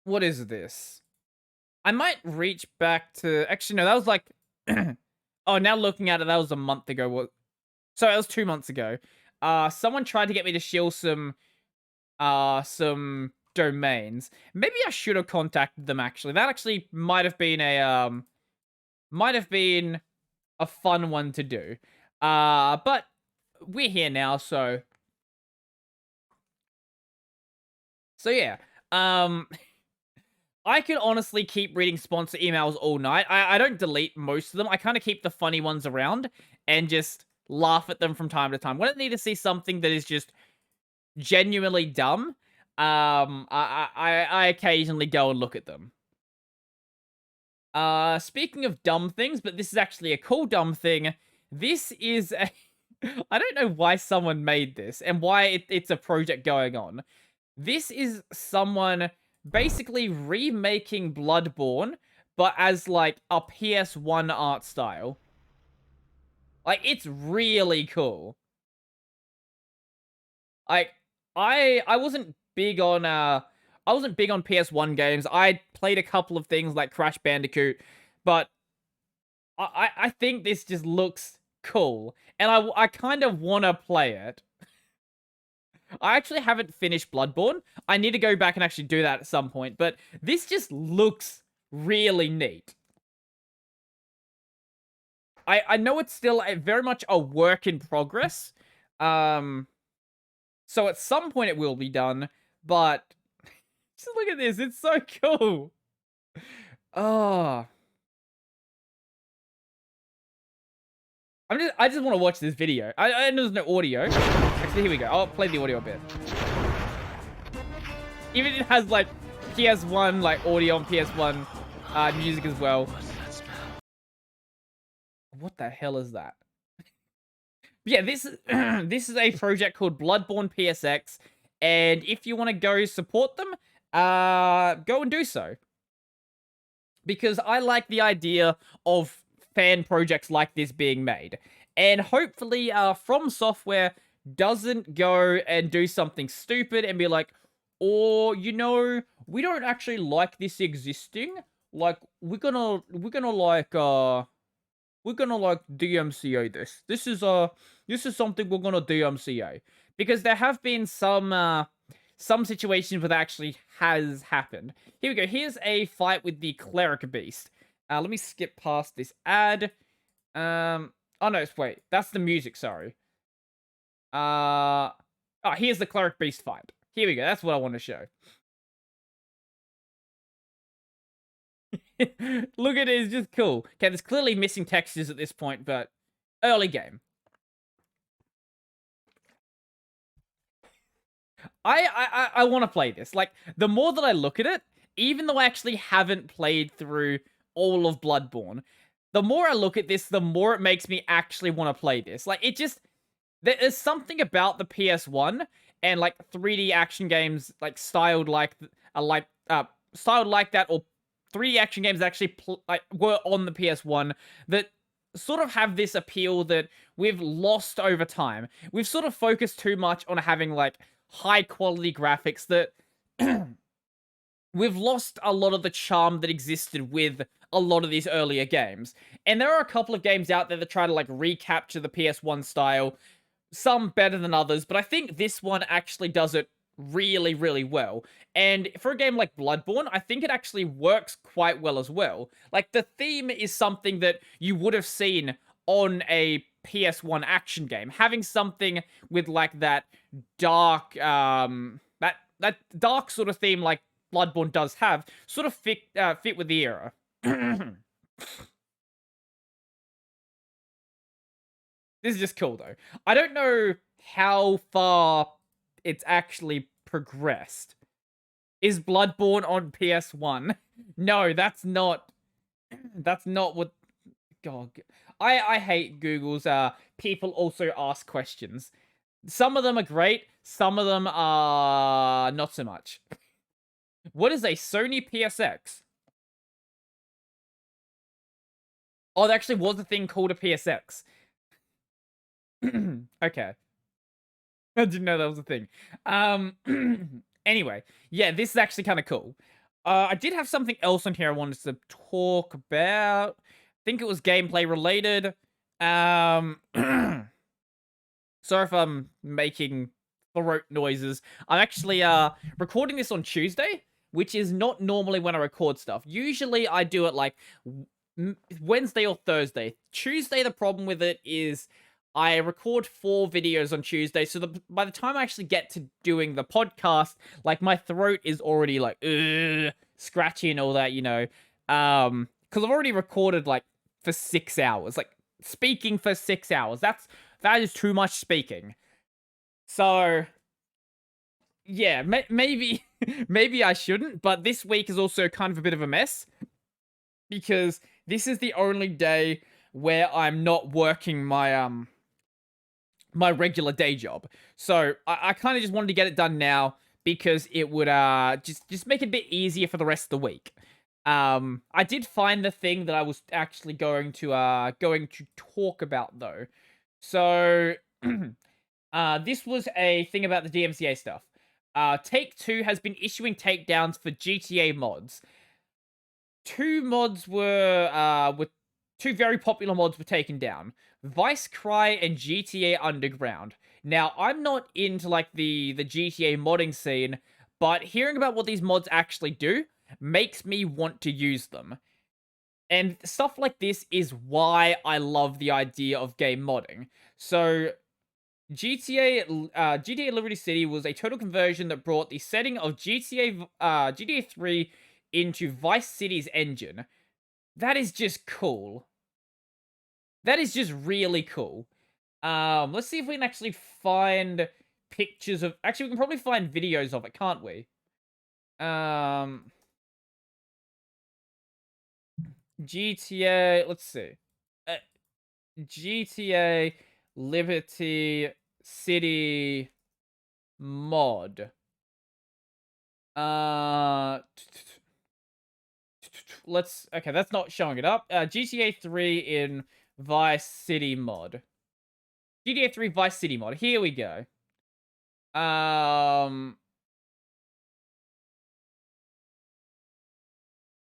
What is this? I might reach back to... Actually, no, that was like... Oh, now looking at it, that was a month ago. So it was 2 months ago. Someone tried to get me to shill some domains. Maybe I should have contacted them, actually. That actually might have been a fun one to do. But we're here now, so yeah. I could honestly keep reading sponsor emails all night. I don't delete most of them. I kind of keep the funny ones around and just laugh at them from time to time. When I need to see something that is just genuinely dumb, I occasionally go and look at them. Speaking of dumb things, but this is actually a cool dumb thing. This is a... I don't know why someone made this and why it's a project going on. This is someone basically remaking Bloodborne, but as, like, a PS1 art style. Like, it's really cool. Like, I wasn't big on I wasn't big on PS1 games. I played a couple of things like Crash Bandicoot, but I think this just looks cool, and I kind of want to play it. I actually haven't finished Bloodborne. I need to go back and actually do that at some point, but this just looks really neat. I know it's still very much a work in progress. So at some point it will be done, but just look at this. It's so cool. Oh. I just want to watch this video. I know there's no audio. Actually, here we go. I'll play the audio a bit. Even it has like PS1 like audio on PS1 music as well. What the hell is that? Yeah, this this is a project called Bloodborne PSX, and if you want to go support them, go and do so. Because I like the idea of fan projects like this being made. And hopefully, From Software doesn't go and do something stupid and be like, or, you know, we don't actually like this existing. Like, we're gonna like DMCA this. This is something we're gonna DMCA. Because there have been some situations where that actually has happened. Here we go. Here's a fight with the Cleric Beast. Let me skip past this ad. Oh no, wait. That's the music, sorry. Oh, here's the Cleric Beast fight. Here we go. That's what I want to show. Look at it. It's just cool. Okay, there's clearly missing textures at this point, but early game. I want to play this. Like, the more that I look at it, even though I actually haven't played through all of Bloodborne, the more I look at this, the more it makes me actually want to play this. Like, it just... There's something about the PS1 and, like, 3D action games, like, styled like that, or 3D action games that actually were on the PS1 that sort of have this appeal that we've lost over time. We've sort of focused too much on having, like, high-quality graphics that... we've lost a lot of the charm that existed with a lot of these earlier games. And there are a couple of games out there that try to, like, recapture the PS1 style. Some better than others, but I think this one actually does it really, really well. And for a game like Bloodborne, I think it actually works quite well as well. Like, the theme is something that you would have seen on a PS1 action game. Having something with, like, that dark, that dark sort of theme like Bloodborne does have, sort of fit with the era. This is just cool, though. I don't know how far it's actually progressed. Is Bloodborne on PS1? No, that's not... That's not what... God, I hate Google's people also ask questions. Some of them are great. Some of them are not so much. What is a Sony PSX? Oh, there actually was a thing called a PSX. Okay. I didn't know that was a thing. Anyway, yeah, this is actually kind of cool. I did have something else on here I wanted to talk about. I think it was gameplay related. Sorry if I'm making throat noises. I'm actually recording this on Tuesday, which is not normally when I record stuff. Usually I do it like Wednesday or Thursday. Tuesday, the problem with it is I record 4 videos on Tuesday, so by the time I actually get to doing the podcast, like, my throat is already, like, scratchy and all that, you know, because I've already recorded, like, for 6 hours, like, speaking for 6 hours, that is too much speaking, so, yeah, maybe, maybe I shouldn't, but this week is also kind of a bit of a mess, because this is the only day where I'm not working my, my regular day job. So I kind of just wanted to get it done now because it would just make it a bit easier for the rest of the week. I did find the thing that I was actually going to talk about though. So this was a thing about the DMCA stuff. Take-Two has been issuing takedowns for GTA mods. Two very popular mods were taken down. Vice Cry and GTA Underground. Now, I'm not into like the GTA modding scene, but hearing about what these mods actually do makes me want to use them. And stuff like this is why I love the idea of game modding. So, GTA Liberty City was a total conversion that brought the setting of GTA 3 into Vice City's engine. That is just cool. That is just really cool. Let's see if we can actually find pictures of... Actually, we can probably find videos of it, can't we? GTA... Let's see. GTA Liberty City mod. Okay, that's not showing it up. GTA 3 in Vice City mod. GTA 3 Vice City mod. Here we go.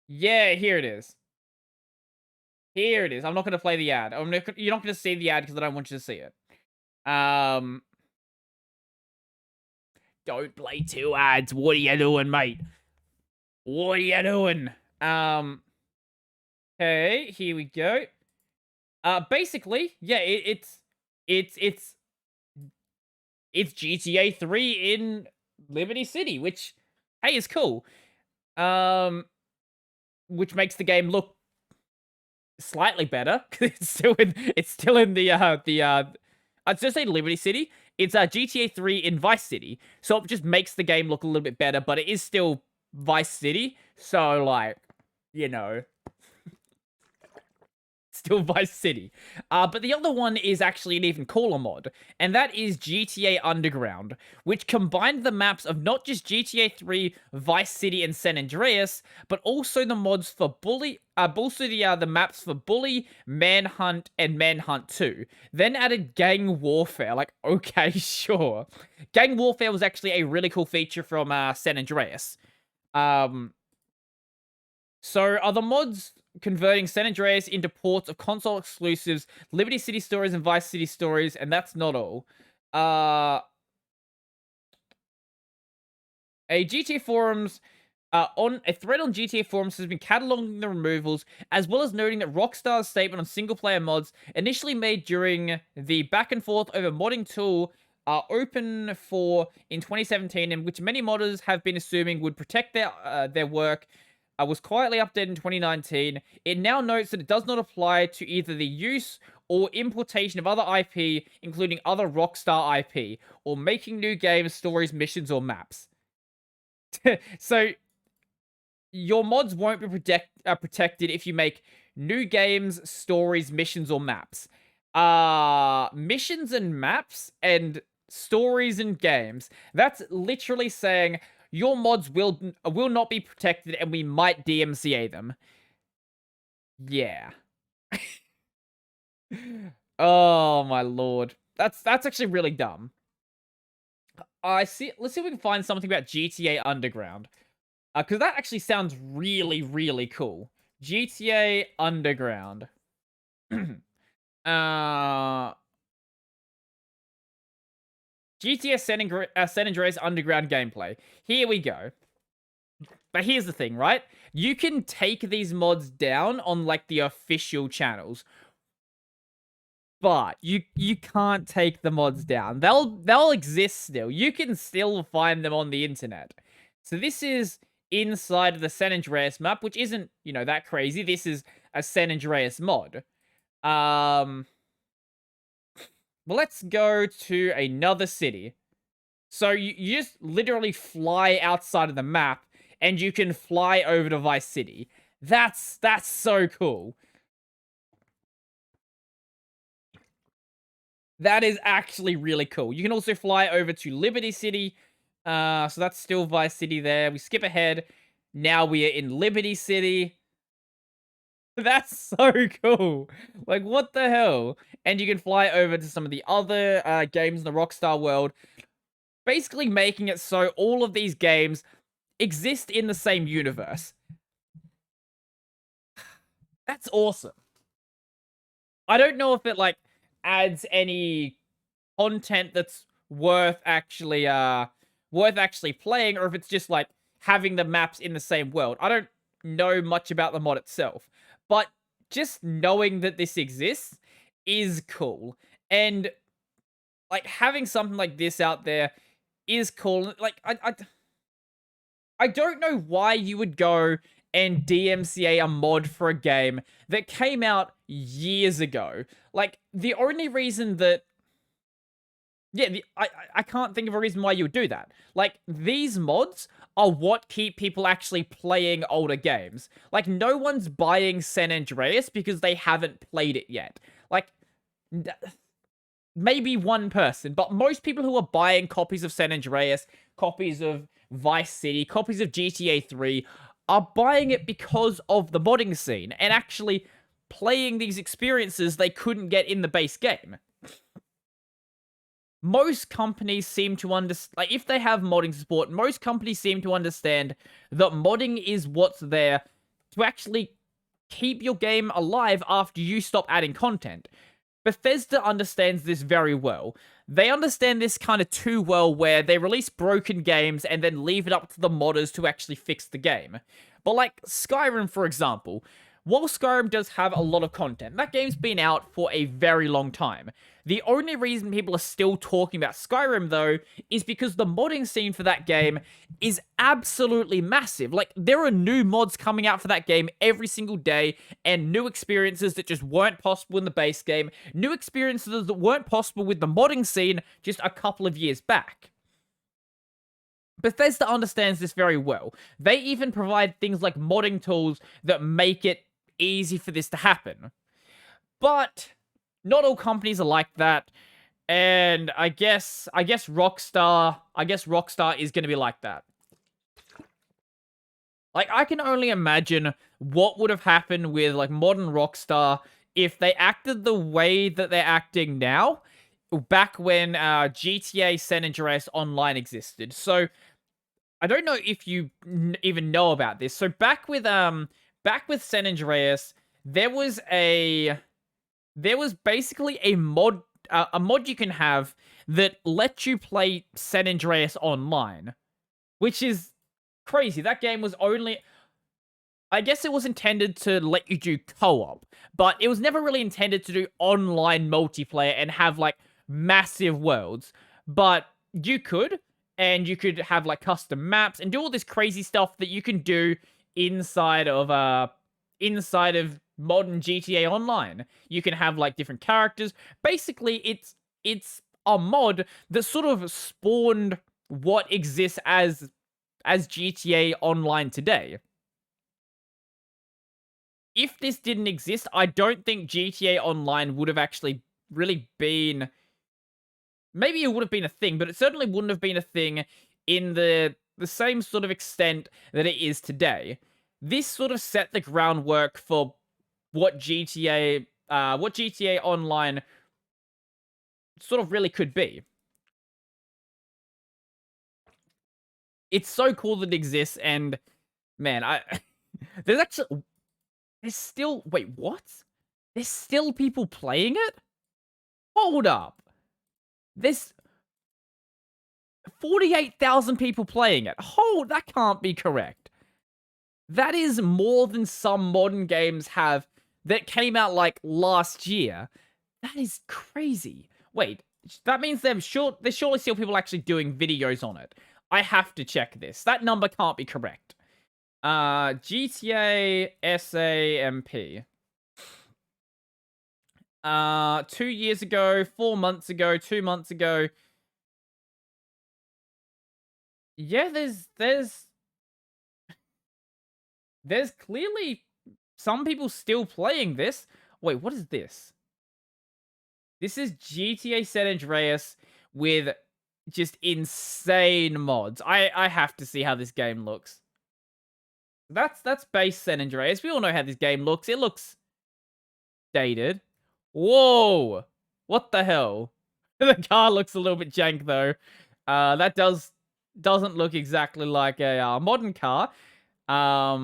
Yeah, here it is. Here it is. I'm not going to play the ad. You're not going to see the ad because I don't want you to see it. Don't play two ads. What are you doing, mate? What are you doing? Okay, here we go. Basically, yeah, it's GTA 3 in Liberty City, which, hey, is cool. Which makes the game look slightly better. It's still in the I'd just say Liberty City. It's GTA 3 in Vice City. So it just makes the game look a little bit better, but it is still Vice City. So like, you know, still Vice City. But the other one is actually an even cooler mod, and that is GTA Underground, which combined the maps of not just GTA 3, Vice City, and San Andreas, but also the mods for Bully, also the maps for Bully, Manhunt, and Manhunt 2. Then added Gang Warfare. Like, okay, sure. Gang Warfare was actually a really cool feature from San Andreas. So are the mods converting San Andreas into ports of console exclusives, Liberty City stories, and Vice City stories, and that's not all. A GTA forums on a thread on GTA forums has been cataloging the removals, as well as noting that Rockstar's statement on single-player mods, initially made during the back and forth over modding tool, are open for in 2017, and which many modders have been assuming would protect their work. Was quietly updated in 2019. It now notes that it does not apply to either the use or importation of other IP, including other Rockstar IP, or making new games, stories, missions, or maps. So, your mods won't be protected if you make new games, stories, missions, or maps. Missions and maps and stories and games. That's literally saying your mods will not be protected, and we might DMCA them. Yeah. Oh my lord. That's actually really dumb. Let's see if we can find something about GTA Underground. Because that actually sounds really, really cool. GTA Underground. GTA San Andreas Underground gameplay. Here we go. But here's the thing, right? You can take these mods down on, like, the official channels. But you can't take the mods down. They'll exist still. You can still find them on the internet. So this is inside of the San Andreas map, which isn't, you know, that crazy. This is a San Andreas mod. Well, let's go to another city. So you just literally fly outside of the map, and you can fly over to Vice City. That's so cool. That is actually really cool. You can also fly over to Liberty City. So that's still Vice City there. We skip ahead. Now we are in Liberty City. That's so cool. Like, what the hell? And you can fly over to some of the other games in the Rockstar world. basically making it so all of these games exist in the same universe. That's awesome. I don't know if it like adds any content that's worth actually playing, or if it's just like having the maps in the same world. I don't know much about the mod itself, but just knowing that this exists is cool. And like having something like this out there is cool. Like I don't know why you would go and DMCA a mod for a game that came out years ago. Like the only reason that I can't think of a reason why you would do that. Like, these mods are what keep people actually playing older games. Like, no one's buying San Andreas because they haven't played it yet. Like, maybe one person, but most people who are buying copies of San Andreas, copies of Vice City, copies of GTA 3, are buying it because of the modding scene, and actually playing these experiences they couldn't get in the base game. Most companies seem to understand, like, if they have modding support, most companies seem to understand that modding is what's there to actually keep your game alive after you stop adding content. Bethesda understands this very well. They understand this kind of too well, where they release broken games and then leave it up to the modders to actually fix the game. But like Skyrim, for example, while Skyrim does have a lot of content, that game's been out for a very long time. The only reason people are still talking about Skyrim, though, is because the modding scene for that game is absolutely massive. Like, there are new mods coming out for that game every single day, and new experiences that just weren't possible in the base game, new experiences that weren't possible with the modding scene just a couple of years back. Bethesda understands this very well. They even provide things like modding tools that make it easy for this to happen. But not all companies are like that, and I guess Rockstar is going to be like that. Like, I can only imagine what would have happened with like modern Rockstar if they acted the way that they're acting now, back when GTA San Andreas Online existed. So I don't know if you even know about this. So back with San Andreas, there was basically a mod you can have that lets you play San Andreas Online, which is crazy. That game was only, I guess it was intended to let you do co-op, but it was never really intended to do online multiplayer and have like massive worlds. But you could, and you could have like custom maps and do all this crazy stuff that you can do inside of modern GTA Online. You can have like different characters. Basically, it's a mod that sort of spawned what exists as GTA Online today. If this didn't exist, I don't think GTA Online would have actually really been... Maybe it would have been a thing, but it certainly wouldn't have been a thing in the same sort of extent that it is today. This sort of set the groundwork for what GTA Online sort of really could be. It's so cool that it exists, and man, there's still, wait, what? There's still people playing it? Hold up. There's 48,000 people playing it. That can't be correct. That is more than some modern games have that came out like last year. That is crazy. Wait, that means there's surely still people actually doing videos on it. I have to check this. That number can't be correct. GTA SAMP. 2 years ago, 4 months ago, 2 months ago. Yeah, there's clearly some people still playing this. Wait, what is this? This is GTA San Andreas with just insane mods. I have to see how this game looks. That's base San Andreas. We all know how this game looks. It looks dated. Whoa! What the hell? The car looks a little bit jank, though. That doesn't look exactly like a modern car. A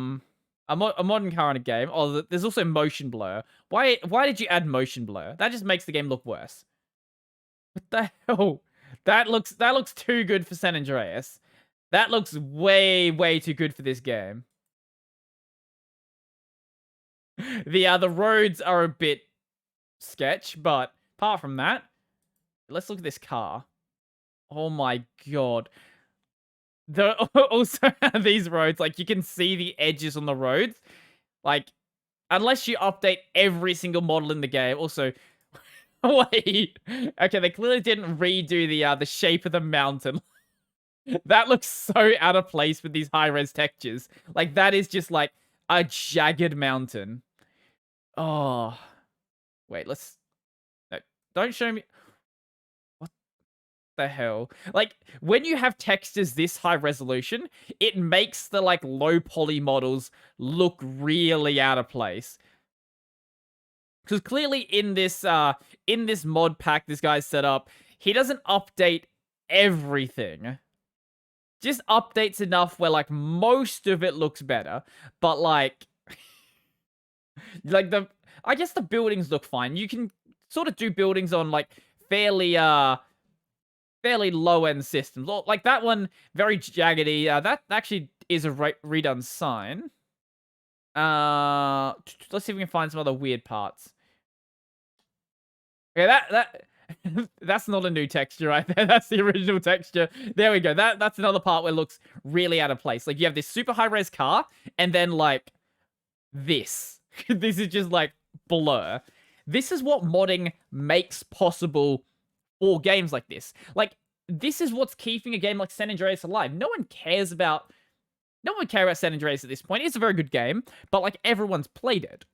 modern car in a game. Oh, there's also motion blur. Why did you add motion blur? That just makes the game look worse. What the hell? That looks too good for San Andreas. That looks way too good for this game. The roads are a bit sketch, but apart from that, let's look at this car. Oh my god. Also these roads, like you can see the edges on the roads. Like, unless you update every single model in the game. Also, wait. Okay, they clearly didn't redo the shape of the mountain. That looks so out of place with these high-res textures. Like, that is just like a jagged mountain. Oh. Wait, let's... No, don't show me... What the hell? Like, when you have textures this high resolution, it makes the, like, low poly models look really out of place. Because clearly in this mod pack this guy's set up, he doesn't update everything. Just updates enough where, like, most of it looks better. But, like... like, I guess the buildings look fine. You can sort of do buildings on, like, fairly low-end systems. Like, that one, very jaggedy. That actually is a redone sign. Let's see if we can find some other weird parts. Okay, that's not a new texture right there. That's the original texture. There we go. That's another part where it looks really out of place. Like, you have this super high-res car, and then, like, this. This is just, like, blur. This is what modding makes possible for games like this. Like, this is what's keeping a game like San Andreas alive. No one cares about San Andreas at this point. It's a very good game, but, like, everyone's played it.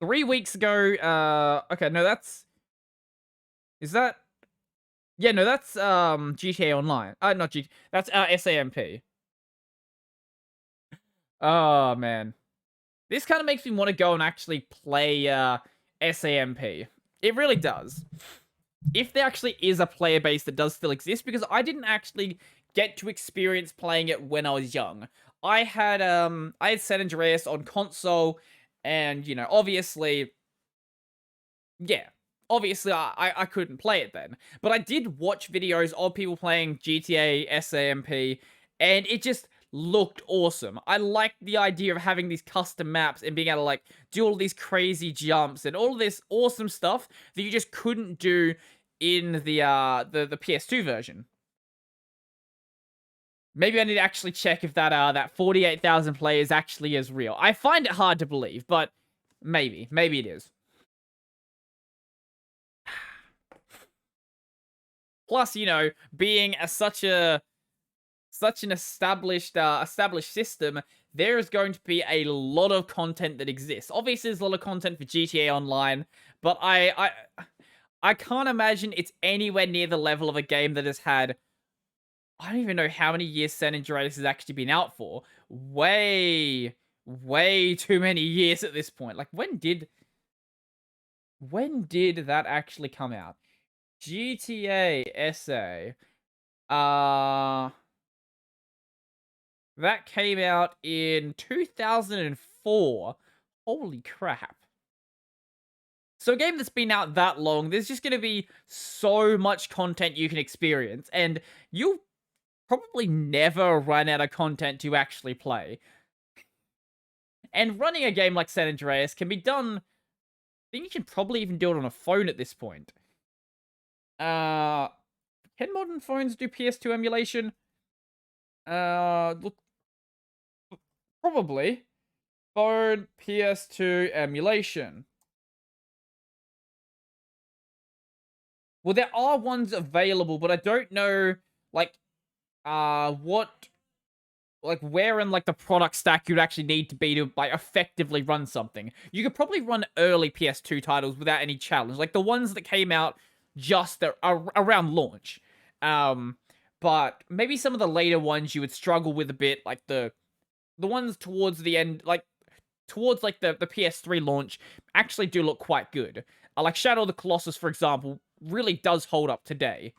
3 weeks ago, okay, no, that's... Is that... Yeah, no, that's, GTA Online. Not GTA, that's, SAMP. Oh, man. This kind of makes me want to go and actually play, SAMP. It really does. If there actually is a player base that does still exist, because I didn't actually get to experience playing it when I was young. I had San Andreas on console, and, you know, obviously, yeah, obviously I couldn't play it then. But I did watch videos of people playing GTA SAMP, and it just looked awesome. I liked the idea of having these custom maps and being able to, like, do all these crazy jumps and all of this awesome stuff that you just couldn't do in the PS2 version. Maybe I need to actually check if that 48,000 players actually is real. I find it hard to believe, but maybe it is. Plus, you know, being such an established system, there is going to be a lot of content that exists. Obviously, there's a lot of content for GTA Online, but I can't imagine it's anywhere near the level of a game that has had... I don't even know how many years San Andreas has actually been out for. Way too many years at this point. Like, when did that actually come out? GTA SA. That came out in 2004. Holy crap. So a game that's been out that long, there's just going to be so much content you can experience, and you'll probably never run out of content to actually play. And running a game like San Andreas can be done... I think you can probably even do it on a phone at this point. Can modern phones do PS2 emulation? Look... Probably. Phone PS2 emulation. Well, there are ones available, but I don't know, like, where in, like, the product stack you'd actually need to be to, like, effectively run something. You could probably run early PS2 titles without any challenge, like the ones that came out just around launch. But maybe some of the later ones you would struggle with a bit, like the ones towards the end, like, towards, like, the PS3 launch actually do look quite good. Like Shadow of the Colossus, for example, really does hold up today.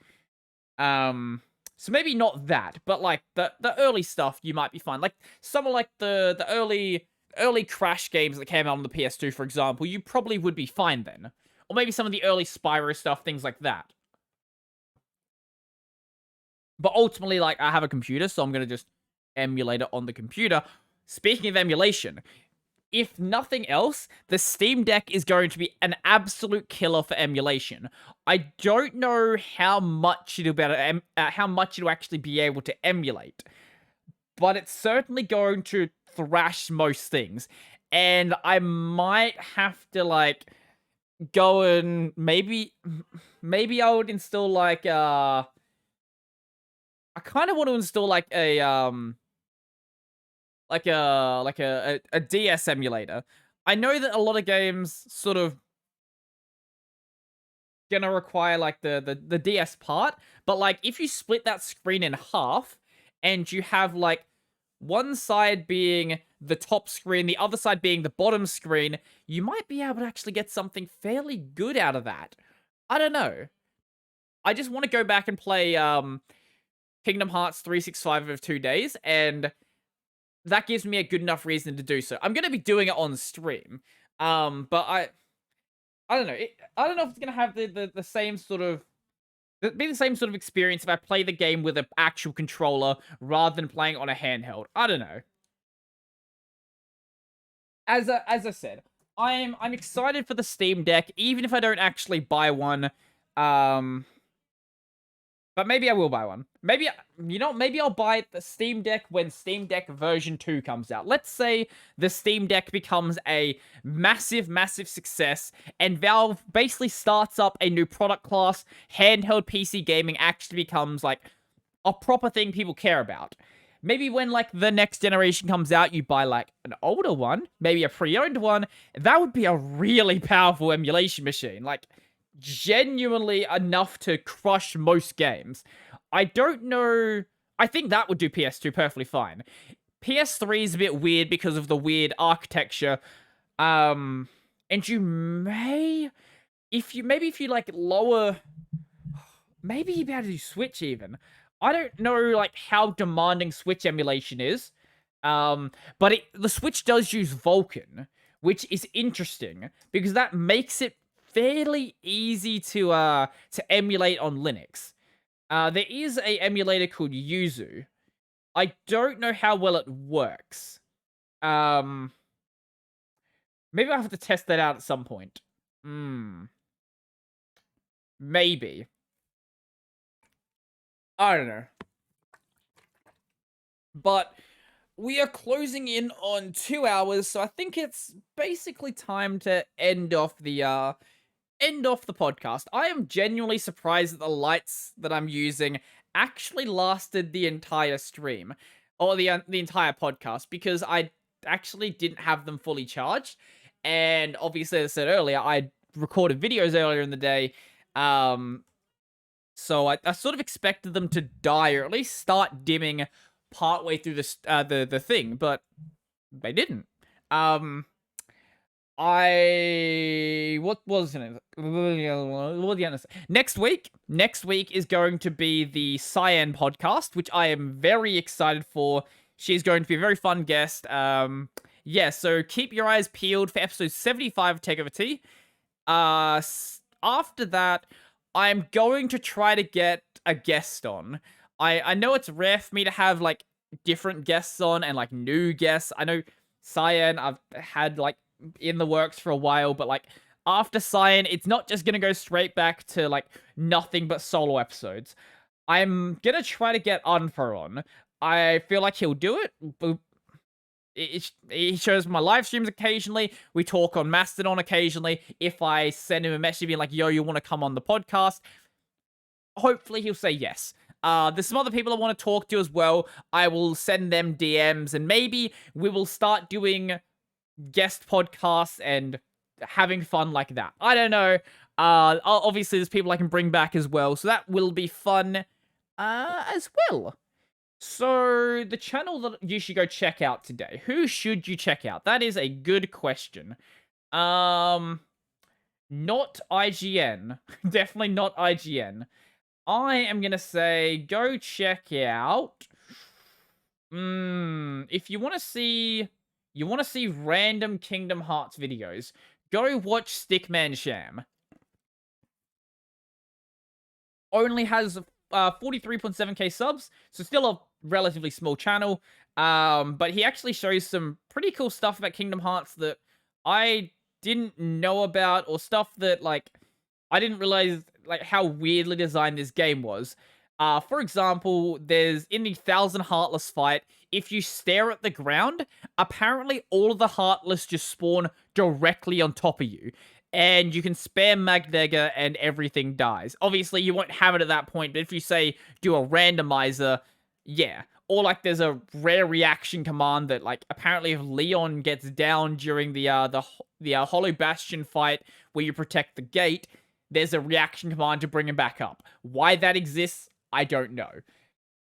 So maybe not that, but like the early stuff you might be fine. Like some of like the early Crash games that came out on the PS2, for example, you probably would be fine then. Or maybe some of the early Spyro stuff, things like that. But ultimately, like, I have a computer, so I'm gonna just emulate it on the computer. Speaking of emulation, if nothing else, the Steam Deck is going to be an absolute killer for emulation. I don't know how much how much it'll actually be able to emulate, but it's certainly going to thrash most things. And I might have to like go and maybe I would install like I kind of want to install like a a DS emulator. I know that a lot of games sort of gonna require like the DS part, but like if you split that screen in half and you have like one side being the top screen, the other side being the bottom screen, you might be able to actually get something fairly good out of that. I don't know. I just want to go back and play Kingdom Hearts 365 over 2 days, and that gives me a good enough reason to do so. I'm going to be doing it on stream, but I don't know. I don't know if it's going to have the same sort of be the same sort of experience if I play the game with an actual controller rather than playing on a handheld. I don't know. As I said, I'm excited for the Steam Deck, even if I don't actually buy one. But maybe I will buy one. Maybe, you know, maybe I'll buy the Steam Deck when Steam Deck version 2 comes out. Let's say the Steam Deck becomes a massive, massive success, and Valve basically starts up a new product class. Handheld PC gaming actually becomes, like, a proper thing people care about. Maybe when, like, the next generation comes out, you buy, like, an older one, maybe a pre-owned one. That would be a really powerful emulation machine. Like, genuinely enough to crush most games. I don't know. I think that would do PS2 perfectly fine. PS3 is a bit weird because of the weird architecture. And you may, if you like lower, maybe you'd be able to do Switch even. I don't know like how demanding Switch emulation is. But the Switch does use Vulkan, which is interesting because that makes it fairly easy to emulate on Linux. There is a emulator called Yuzu. I don't know how well it works. Maybe I'll have to test that out at some point. Maybe. I don't know. But we are closing in on 2 hours, so I think it's basically time to end off the podcast. I am genuinely surprised that the lights that I'm using actually lasted the entire stream or the entire podcast, because I actually didn't have them fully charged. And obviously, as I said earlier, I recorded videos earlier in the day. So I sort of expected them to die or at least start dimming partway through the thing, but they didn't. What was it? What the answer? Next week is going to be the Cyan podcast, which I am very excited for. She's going to be a very fun guest. Yeah, so keep your eyes peeled for episode 75 of Take Over Tea. After that, I'm going to try to get a guest on. I know it's rare for me to have like different guests on and like new guests. I know Cyan I've had like in the works for a while, but like after Cyan, it's not just gonna go straight back to like nothing but solo episodes. I'm gonna try to get Unfer on. I feel like he'll do it. He shows my live streams occasionally. We talk on Mastodon occasionally. If I send him a message being like, yo, you want to come on the podcast? Hopefully he'll say yes. There's some other people I want to talk to as well. I will send them DMs, and maybe we will start doing guest podcasts and having fun like that. I don't know. Obviously there's people I can bring back as well, so that will be fun as well. So the channel that you should go check out today, who should you check out? That is a good question. Not IGN. Definitely not IGN. I am gonna say go check out. If you want to see random Kingdom Hearts videos, go watch Stickman Sham. Only has 43.7k subs, so still a relatively small channel. But he actually shows some pretty cool stuff about Kingdom Hearts that I didn't know about, or stuff that, like, I didn't realize, like, how weirdly designed this game was. For example, there's in the Thousand Heartless fight, if you stare at the ground, apparently all of the Heartless just spawn directly on top of you. And you can spam Magdega and everything dies. Obviously, you won't have it at that point, but if you say do a randomizer, yeah. Or like there's a rare reaction command that, like, apparently if Leon gets down during the Hollow Bastion fight where you protect the gate, there's a reaction command to bring him back up. Why that exists, I don't know.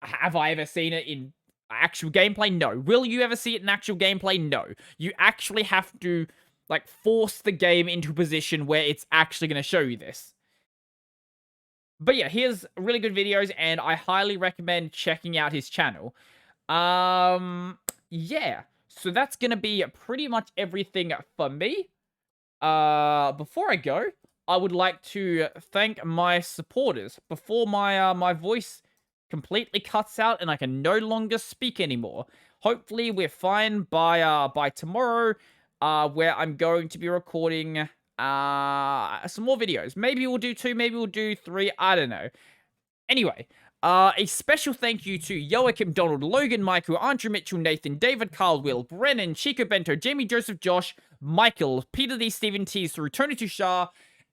Have I ever seen it in actual gameplay? No. Will you ever see it in actual gameplay? No. You actually have to, like, force the game into a position where it's actually going to show you this. But yeah, here's really good videos, and I highly recommend checking out his channel. Yeah. So that's going to be pretty much everything for me. Before I go, I would like to thank my supporters before my voice completely cuts out and I can no longer speak anymore. Hopefully we're fine by tomorrow, where I'm going to be recording some more videos. Maybe we'll do 2, maybe we'll do 3, I don't know. Anyway, a special thank you to Joachim Donald, Logan Michael, Andrew Mitchell, Nathan, David Carl, Will, Brennan, Chico Bento, Jamie Joseph, Josh, Michael, Peter D, Stephen T, through Tony Tushar,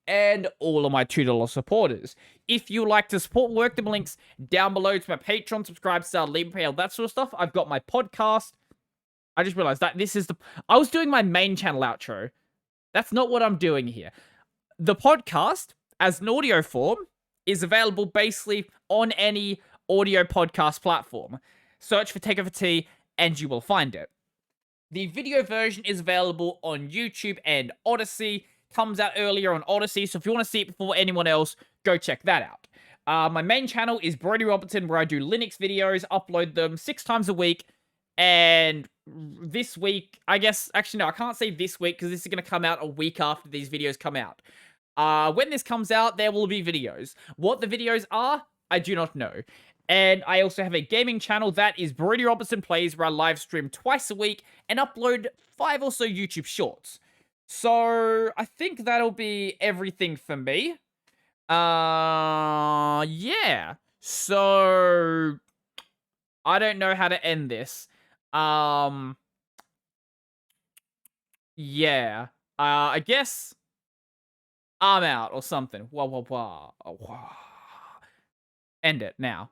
and all of my $2 supporters. If you like to support work, the links down below to my Patreon, subscribe, style, leave pay, all that sort of stuff. I've got my podcast. I just realized that this is I was doing my main channel outro. That's not what I'm doing here. The podcast, as an audio form, is available basically on any audio podcast platform. Search for Take Over Tea and you will find it. The video version is available on YouTube and Odyssey. Comes out earlier on Odyssey, so if you want to see it before anyone else, go check that out. My main channel is Brody Robertson, where I do Linux videos, upload them 6 times a week. And this week, I guess, actually no, I can't say this week because this is going to come out a week after these videos come out. When this comes out, there will be videos. What the videos are, I do not know. And I also have a gaming channel that is Brody Robertson Plays, where I live stream twice a week and upload 5 or so YouTube shorts. So I think that'll be everything for me. Yeah. So I don't know how to end this. Yeah. I guess I'm out or something. Wah, wah, wah. End it now.